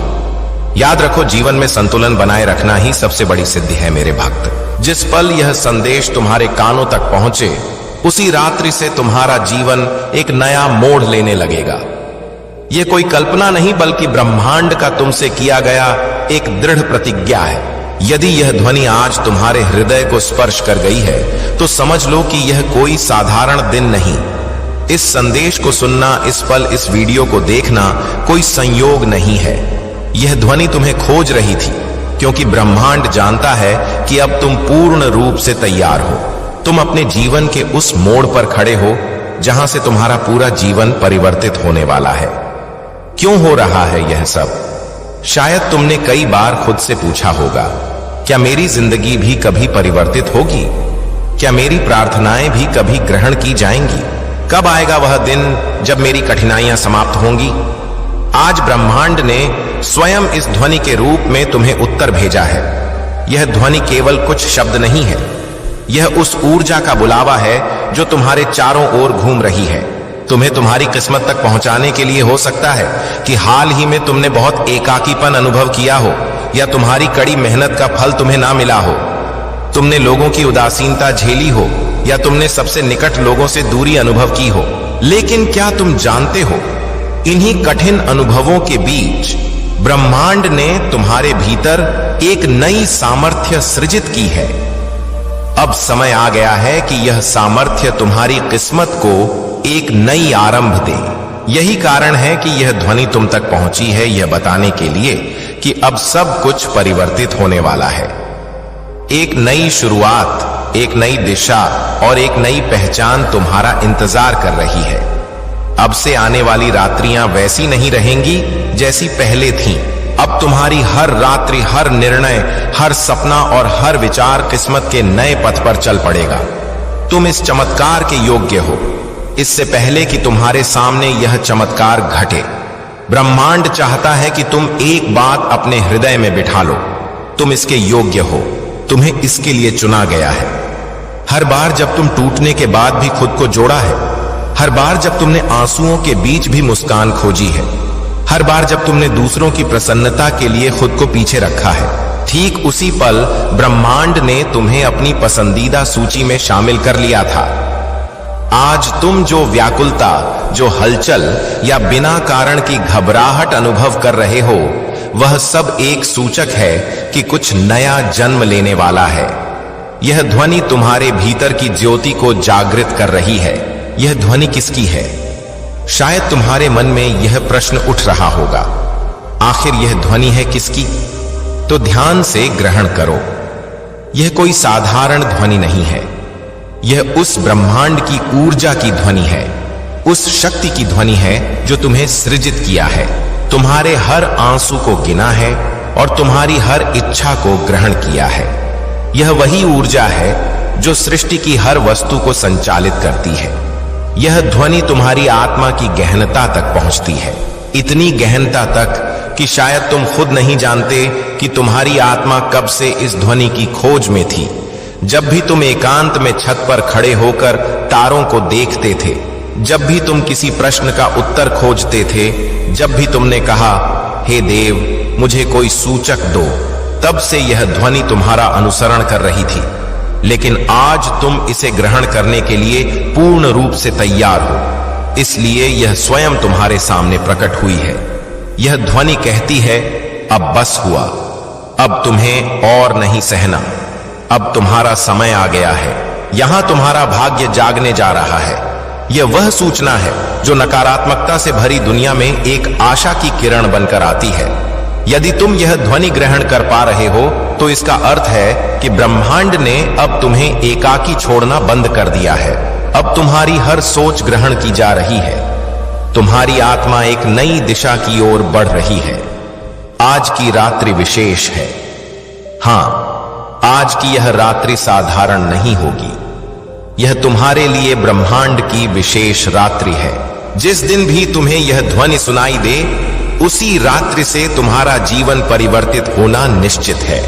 याद रखो, जीवन में संतुलन बनाए रखना ही सबसे बड़ी सिद्धि है। मेरे भक्त, जिस पल यह संदेश तुम्हारे कानों तक पहुंचे, उसी रात्रि से तुम्हारा जीवन एक नया मोड़ लेने लगेगा। यह कोई कल्पना नहीं, बल्कि ब्रह्मांड का तुमसे किया गया एक दृढ़ प्रतिज्ञा है। यदि यह ध्वनि आज तुम्हारे हृदय को स्पर्श कर गई है, तो समझ लो कि यह कोई साधारण दिन नहीं। इस संदेश को सुनना, इस पल इस वीडियो को देखना कोई संयोग नहीं है। यह ध्वनि तुम्हें खोज रही थी, क्योंकि ब्रह्मांड जानता है कि अब तुम पूर्ण रूप से तैयार हो। तुम अपने जीवन के उस मोड़ पर खड़े हो जहां से तुम्हारा पूरा जीवन परिवर्तित होने वाला है। क्यों हो रहा है यह सब? शायद तुमने कई बार खुद से पूछा होगा, क्या मेरी जिंदगी भी कभी परिवर्तित होगी? क्या मेरी प्रार्थनाएं भी कभी ग्रहण की जाएंगी? कब आएगा वह दिन जब मेरी कठिनाइयां समाप्त होंगी? आज ब्रह्मांड ने स्वयं इस ध्वनि के रूप में तुम्हें उत्तर भेजा है। यह ध्वनि केवल कुछ शब्द नहीं है, यह उस ऊर्जा का बुलावा है जो तुम्हारे चारों ओर घूम रही है। तुम्हें तुम्हारी किस्मत तक पहुंचाने के लिए हो सकता है कि हाल ही में तुमने बहुत एकाकीपन अनुभव किया हो, या तुम्हारी कड़ी मेहनत का फल तुम्हें ना मिला हो। तुमने लोगों की उदासीनता झेली हो, या तुमने सबसे निकट लोगों से दूरी अनुभव की हो। लेकिन क्या तुम जानते हो, इन्हीं कठिन अनुभवों के बीच ब्रह्मांड ने तुम्हारे भीतर एक नई सामर्थ्य सृजित की है। अब समय आ गया है कि यह सामर्थ्य तुम्हारी किस्मत को एक नई आरंभ दे। यही कारण है कि यह ध्वनि तुम तक पहुंची है, यह बताने के लिए कि अब सब कुछ परिवर्तित होने वाला है। एक नई शुरुआत, एक नई दिशा और एक नई पहचान तुम्हारा इंतजार कर रही है। अब से आने वाली रात्रियां वैसी नहीं रहेंगी जैसी पहले थीं। अब तुम्हारी हर रात्रि, हर निर्णय, हर सपना और हर विचार किस्मत के नए पथ पर चल पड़ेगा। तुम इस चमत्कार के योग्य हो। इससे पहले कि तुम्हारे सामने यह चमत्कार घटे, ब्रह्मांड चाहता है कि तुम एक बात अपने हृदय में बिठा लो। तुम इसके योग्य हो, तुम्हें इसके लिए चुना गया है। हर बार जब तुम टूटने के बाद भी खुद को जोड़ा है, हर बार जब तुमने आंसुओं के बीच भी मुस्कान खोजी है, हर बार जब तुमने दूसरों की प्रसन्नता के लिए खुद को पीछे रखा है, ठीक उसी पल ब्रह्मांड ने तुम्हें अपनी पसंदीदा सूची में शामिल कर लिया था। आज तुम जो व्याकुलता, जो हलचल या बिना कारण की घबराहट अनुभव कर रहे हो, वह सब एक सूचक है कि कुछ नया जन्म लेने वाला है। यह ध्वनि तुम्हारे भीतर की ज्योति को जागृत कर रही है। यह ध्वनि किसकी है? शायद तुम्हारे मन में यह प्रश्न उठ रहा होगा, आखिर यह ध्वनि है किसकी? तो ध्यान से ग्रहण करो। यह कोई साधारण ध्वनि नहीं है। यह उस ब्रह्मांड की ऊर्जा की ध्वनि है, उस शक्ति की ध्वनि है जो तुम्हें सृजित किया है, तुम्हारे हर आंसू को गिना है और तुम्हारी हर इच्छा को ग्रहण किया है। यह वही ऊर्जा है जो सृष्टि की हर वस्तु को संचालित करती है। यह ध्वनि तुम्हारी आत्मा की गहनता तक पहुंचती है, इतनी गहनता तक कि शायद तुम खुद नहीं जानते कि तुम्हारी आत्मा कब से इस ध्वनि की खोज में थी। जब भी तुम एकांत में छत पर खड़े होकर तारों को देखते थे, जब भी तुम किसी प्रश्न का उत्तर खोजते थे, जब भी तुमने कहा, हे देव मुझे कोई सूचक दो, तब से यह ध्वनि तुम्हारा अनुसरण कर रही थी। लेकिन आज तुम इसे ग्रहण करने के लिए पूर्ण रूप से तैयार हो, इसलिए यह स्वयं तुम्हारे सामने प्रकट हुई है। यह ध्वनि कहती है, अब बस हुआ, अब तुम्हें और नहीं सहना, अब तुम्हारा समय आ गया है। यहां तुम्हारा भाग्य जागने जा रहा है। यह वह सूचना है जो नकारात्मकता से भरी दुनिया में एक आशा की किरण बनकर आती है। यदि तुम यह ध्वनि ग्रहण कर पा रहे हो तो इसका अर्थ है कि ब्रह्मांड ने अब तुम्हें एकाकी छोड़ना बंद कर दिया है। अब तुम्हारी हर सोच ग्रहण की जा रही है। तुम्हारी आत्मा एक नई दिशा की ओर बढ़ रही है। आज की रात्रि विशेष है। हां, आज की यह रात्रि साधारण नहीं होगी। यह तुम्हारे लिए ब्रह्मांड की विशेष रात्रि है। जिस दिन भी तुम्हें यह ध्वनि सुनाई दे, उसी रात्रि से तुम्हारा जीवन परिवर्तित होना निश्चित है।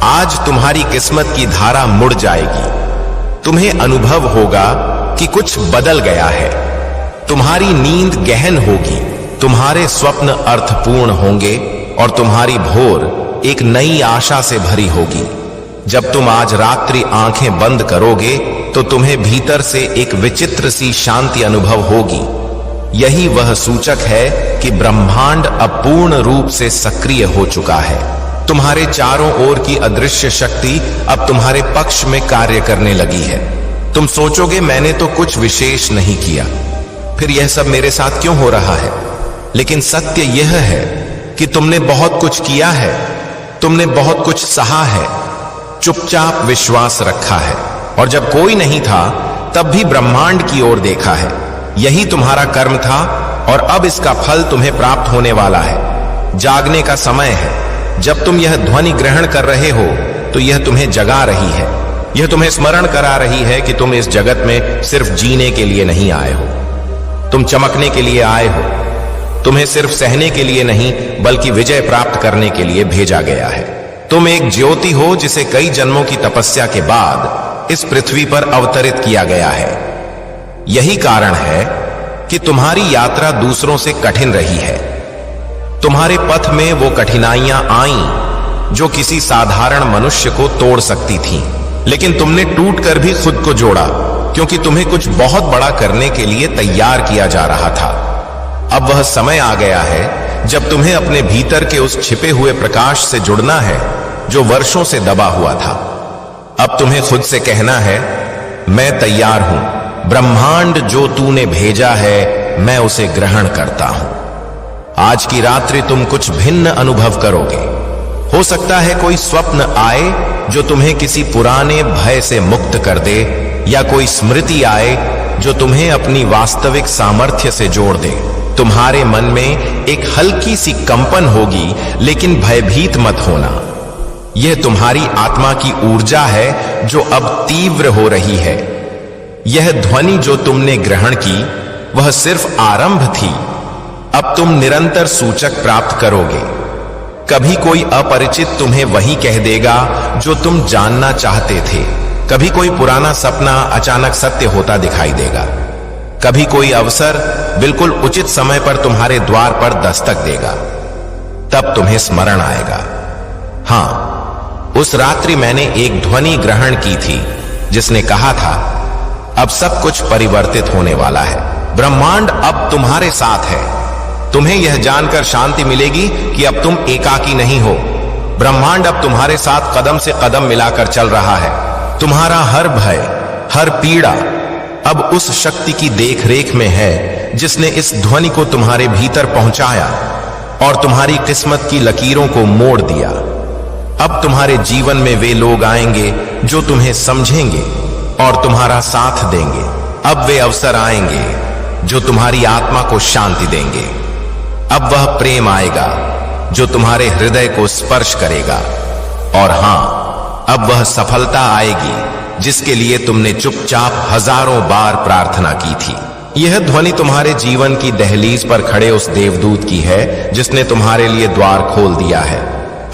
आज तुम्हारी किस्मत की धारा मुड़ जाएगी। तुम्हें अनुभव होगा कि कुछ बदल गया है। तुम्हारी नींद गहन होगी, तुम्हारे स्वप्न अर्थपूर्ण होंगे और तुम्हारी भोर एक नई आशा से भरी होगी। जब तुम आज रात्रि आंखें बंद करोगे तो तुम्हें भीतर से एक विचित्र सी शांति अनुभव होगी। यही वह सूचक है कि ब्रह्मांड अब पूर्ण रूप से सक्रिय हो चुका है। तुम्हारे चारों ओर की अदृश्य शक्ति अब तुम्हारे पक्ष में कार्य करने लगी है। तुम सोचोगे, मैंने तो कुछ विशेष नहीं किया, फिर यह सब मेरे साथ क्यों हो रहा है? लेकिन सत्य यह है कि तुमने बहुत कुछ किया है, तुमने बहुत कुछ सहा है, चुपचाप विश्वास रखा है, और जब कोई नहीं था तब भी ब्रह्मांड की ओर देखा है। यही तुम्हारा कर्म था और अब इसका फल तुम्हें प्राप्त होने वाला है। जागने का समय है। जब तुम यह ध्वनि ग्रहण कर रहे हो तो यह तुम्हें जगा रही है। यह तुम्हें स्मरण करा रही है कि तुम इस जगत में सिर्फ जीने के लिए नहीं आए हो, तुम चमकने के लिए आए हो। तुम्हें सिर्फ सहने के लिए नहीं बल्कि विजय प्राप्त करने के लिए भेजा गया है। तुम एक ज्योति हो जिसे कई जन्मों की तपस्या के बाद इस पृथ्वी पर अवतरित किया गया है। यही कारण है कि तुम्हारी यात्रा दूसरों से कठिन रही है। तुम्हारे पथ में वो कठिनाइयां आईं जो किसी साधारण मनुष्य को तोड़ सकती थीं, लेकिन तुमने टूटकर भी खुद को जोड़ा, क्योंकि तुम्हें कुछ बहुत बड़ा करने के लिए तैयार किया जा रहा था। अब वह समय आ गया है जब तुम्हें अपने भीतर के उस छिपे हुए प्रकाश से जुड़ना है जो वर्षों से दबा हुआ था। अब तुम्हें खुद से कहना है, मैं तैयार हूं। ब्रह्मांड जो तूने भेजा है मैं उसे ग्रहण करता हूं। आज की रात्रि तुम कुछ भिन्न अनुभव करोगे। हो सकता है कोई स्वप्न आए जो तुम्हें किसी पुराने भय से मुक्त कर दे, या कोई स्मृति आए जो तुम्हें अपनी वास्तविक सामर्थ्य से जोड़ दे। तुम्हारे मन में एक हल्की सी कंपन होगी, लेकिन भयभीत मत होना। यह तुम्हारी आत्मा की ऊर्जा है जो अब तीव्र हो रही है। यह ध्वनि जो तुमने ग्रहण की वह सिर्फ आरंभ थी। अब तुम निरंतर सूचक प्राप्त करोगे। कभी कोई अपरिचित तुम्हें वही कह देगा जो तुम जानना चाहते थे। कभी कोई पुराना सपना अचानक सत्य होता दिखाई देगा। कभी कोई अवसर बिल्कुल उचित समय पर तुम्हारे द्वार पर दस्तक देगा। तब तुम्हें स्मरण आएगा, हां, उस रात्रि मैंने एक ध्वनि ग्रहण की थी जिसने कहा था अब सब कुछ परिवर्तित होने वाला है। ब्रह्मांड अब तुम्हारे साथ है। तुम्हें यह जानकर शांति मिलेगी कि अब तुम एकाकी नहीं हो। ब्रह्मांड अब तुम्हारे साथ कदम से कदम मिलाकर चल रहा है। तुम्हारा हर भय, हर पीड़ा अब उस शक्ति की देखरेख में है जिसने इस ध्वनि को तुम्हारे भीतर पहुंचाया और तुम्हारी किस्मत की लकीरों को मोड़ दिया। अब तुम्हारे जीवन में वे लोग आएंगे जो तुम्हें समझेंगे और तुम्हारा साथ देंगे। अब वे अवसर आएंगे जो तुम्हारी आत्मा को शांति देंगे। अब वह प्रेम आएगा जो तुम्हारे हृदय को स्पर्श करेगा। और हां, अब वह सफलता आएगी जिसके लिए तुमने चुपचाप हजारों बार प्रार्थना की थी। यह ध्वनि तुम्हारे जीवन की दहलीज पर खड़े उस देवदूत की है जिसने तुम्हारे लिए द्वार खोल दिया है।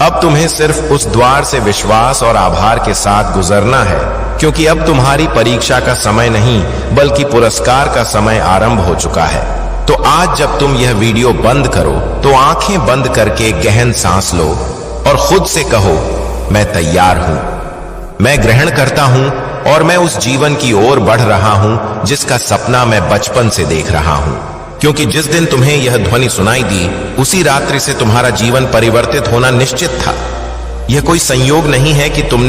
अब तुम्हें सिर्फ उस द्वार से विश्वास और आभार के साथ गुजरना है, क्योंकि अब तुम्हारी परीक्षा का समय नहीं बल्कि पुरस्कार का समय आरंभ हो चुका है। तो आज जब तुम यह वीडियो बंद करो तो आंखें बंद करके गहन सांस लो और खुद से कहो, मैं तैयार हूं, मैं ग्रहण करता हूं और मैं उस जीवन की ओर बढ़ रहा हूं जिसका सपना मैं बचपन से देख रहा हूं। क्योंकि जिस दिन तुम्हें यह ध्वनि सुनाई दी उसी रात्रि से तुम्हारा जीवन परिवर्तित होना निश्चित था। यह कोई संयोग नहीं है कि तुमने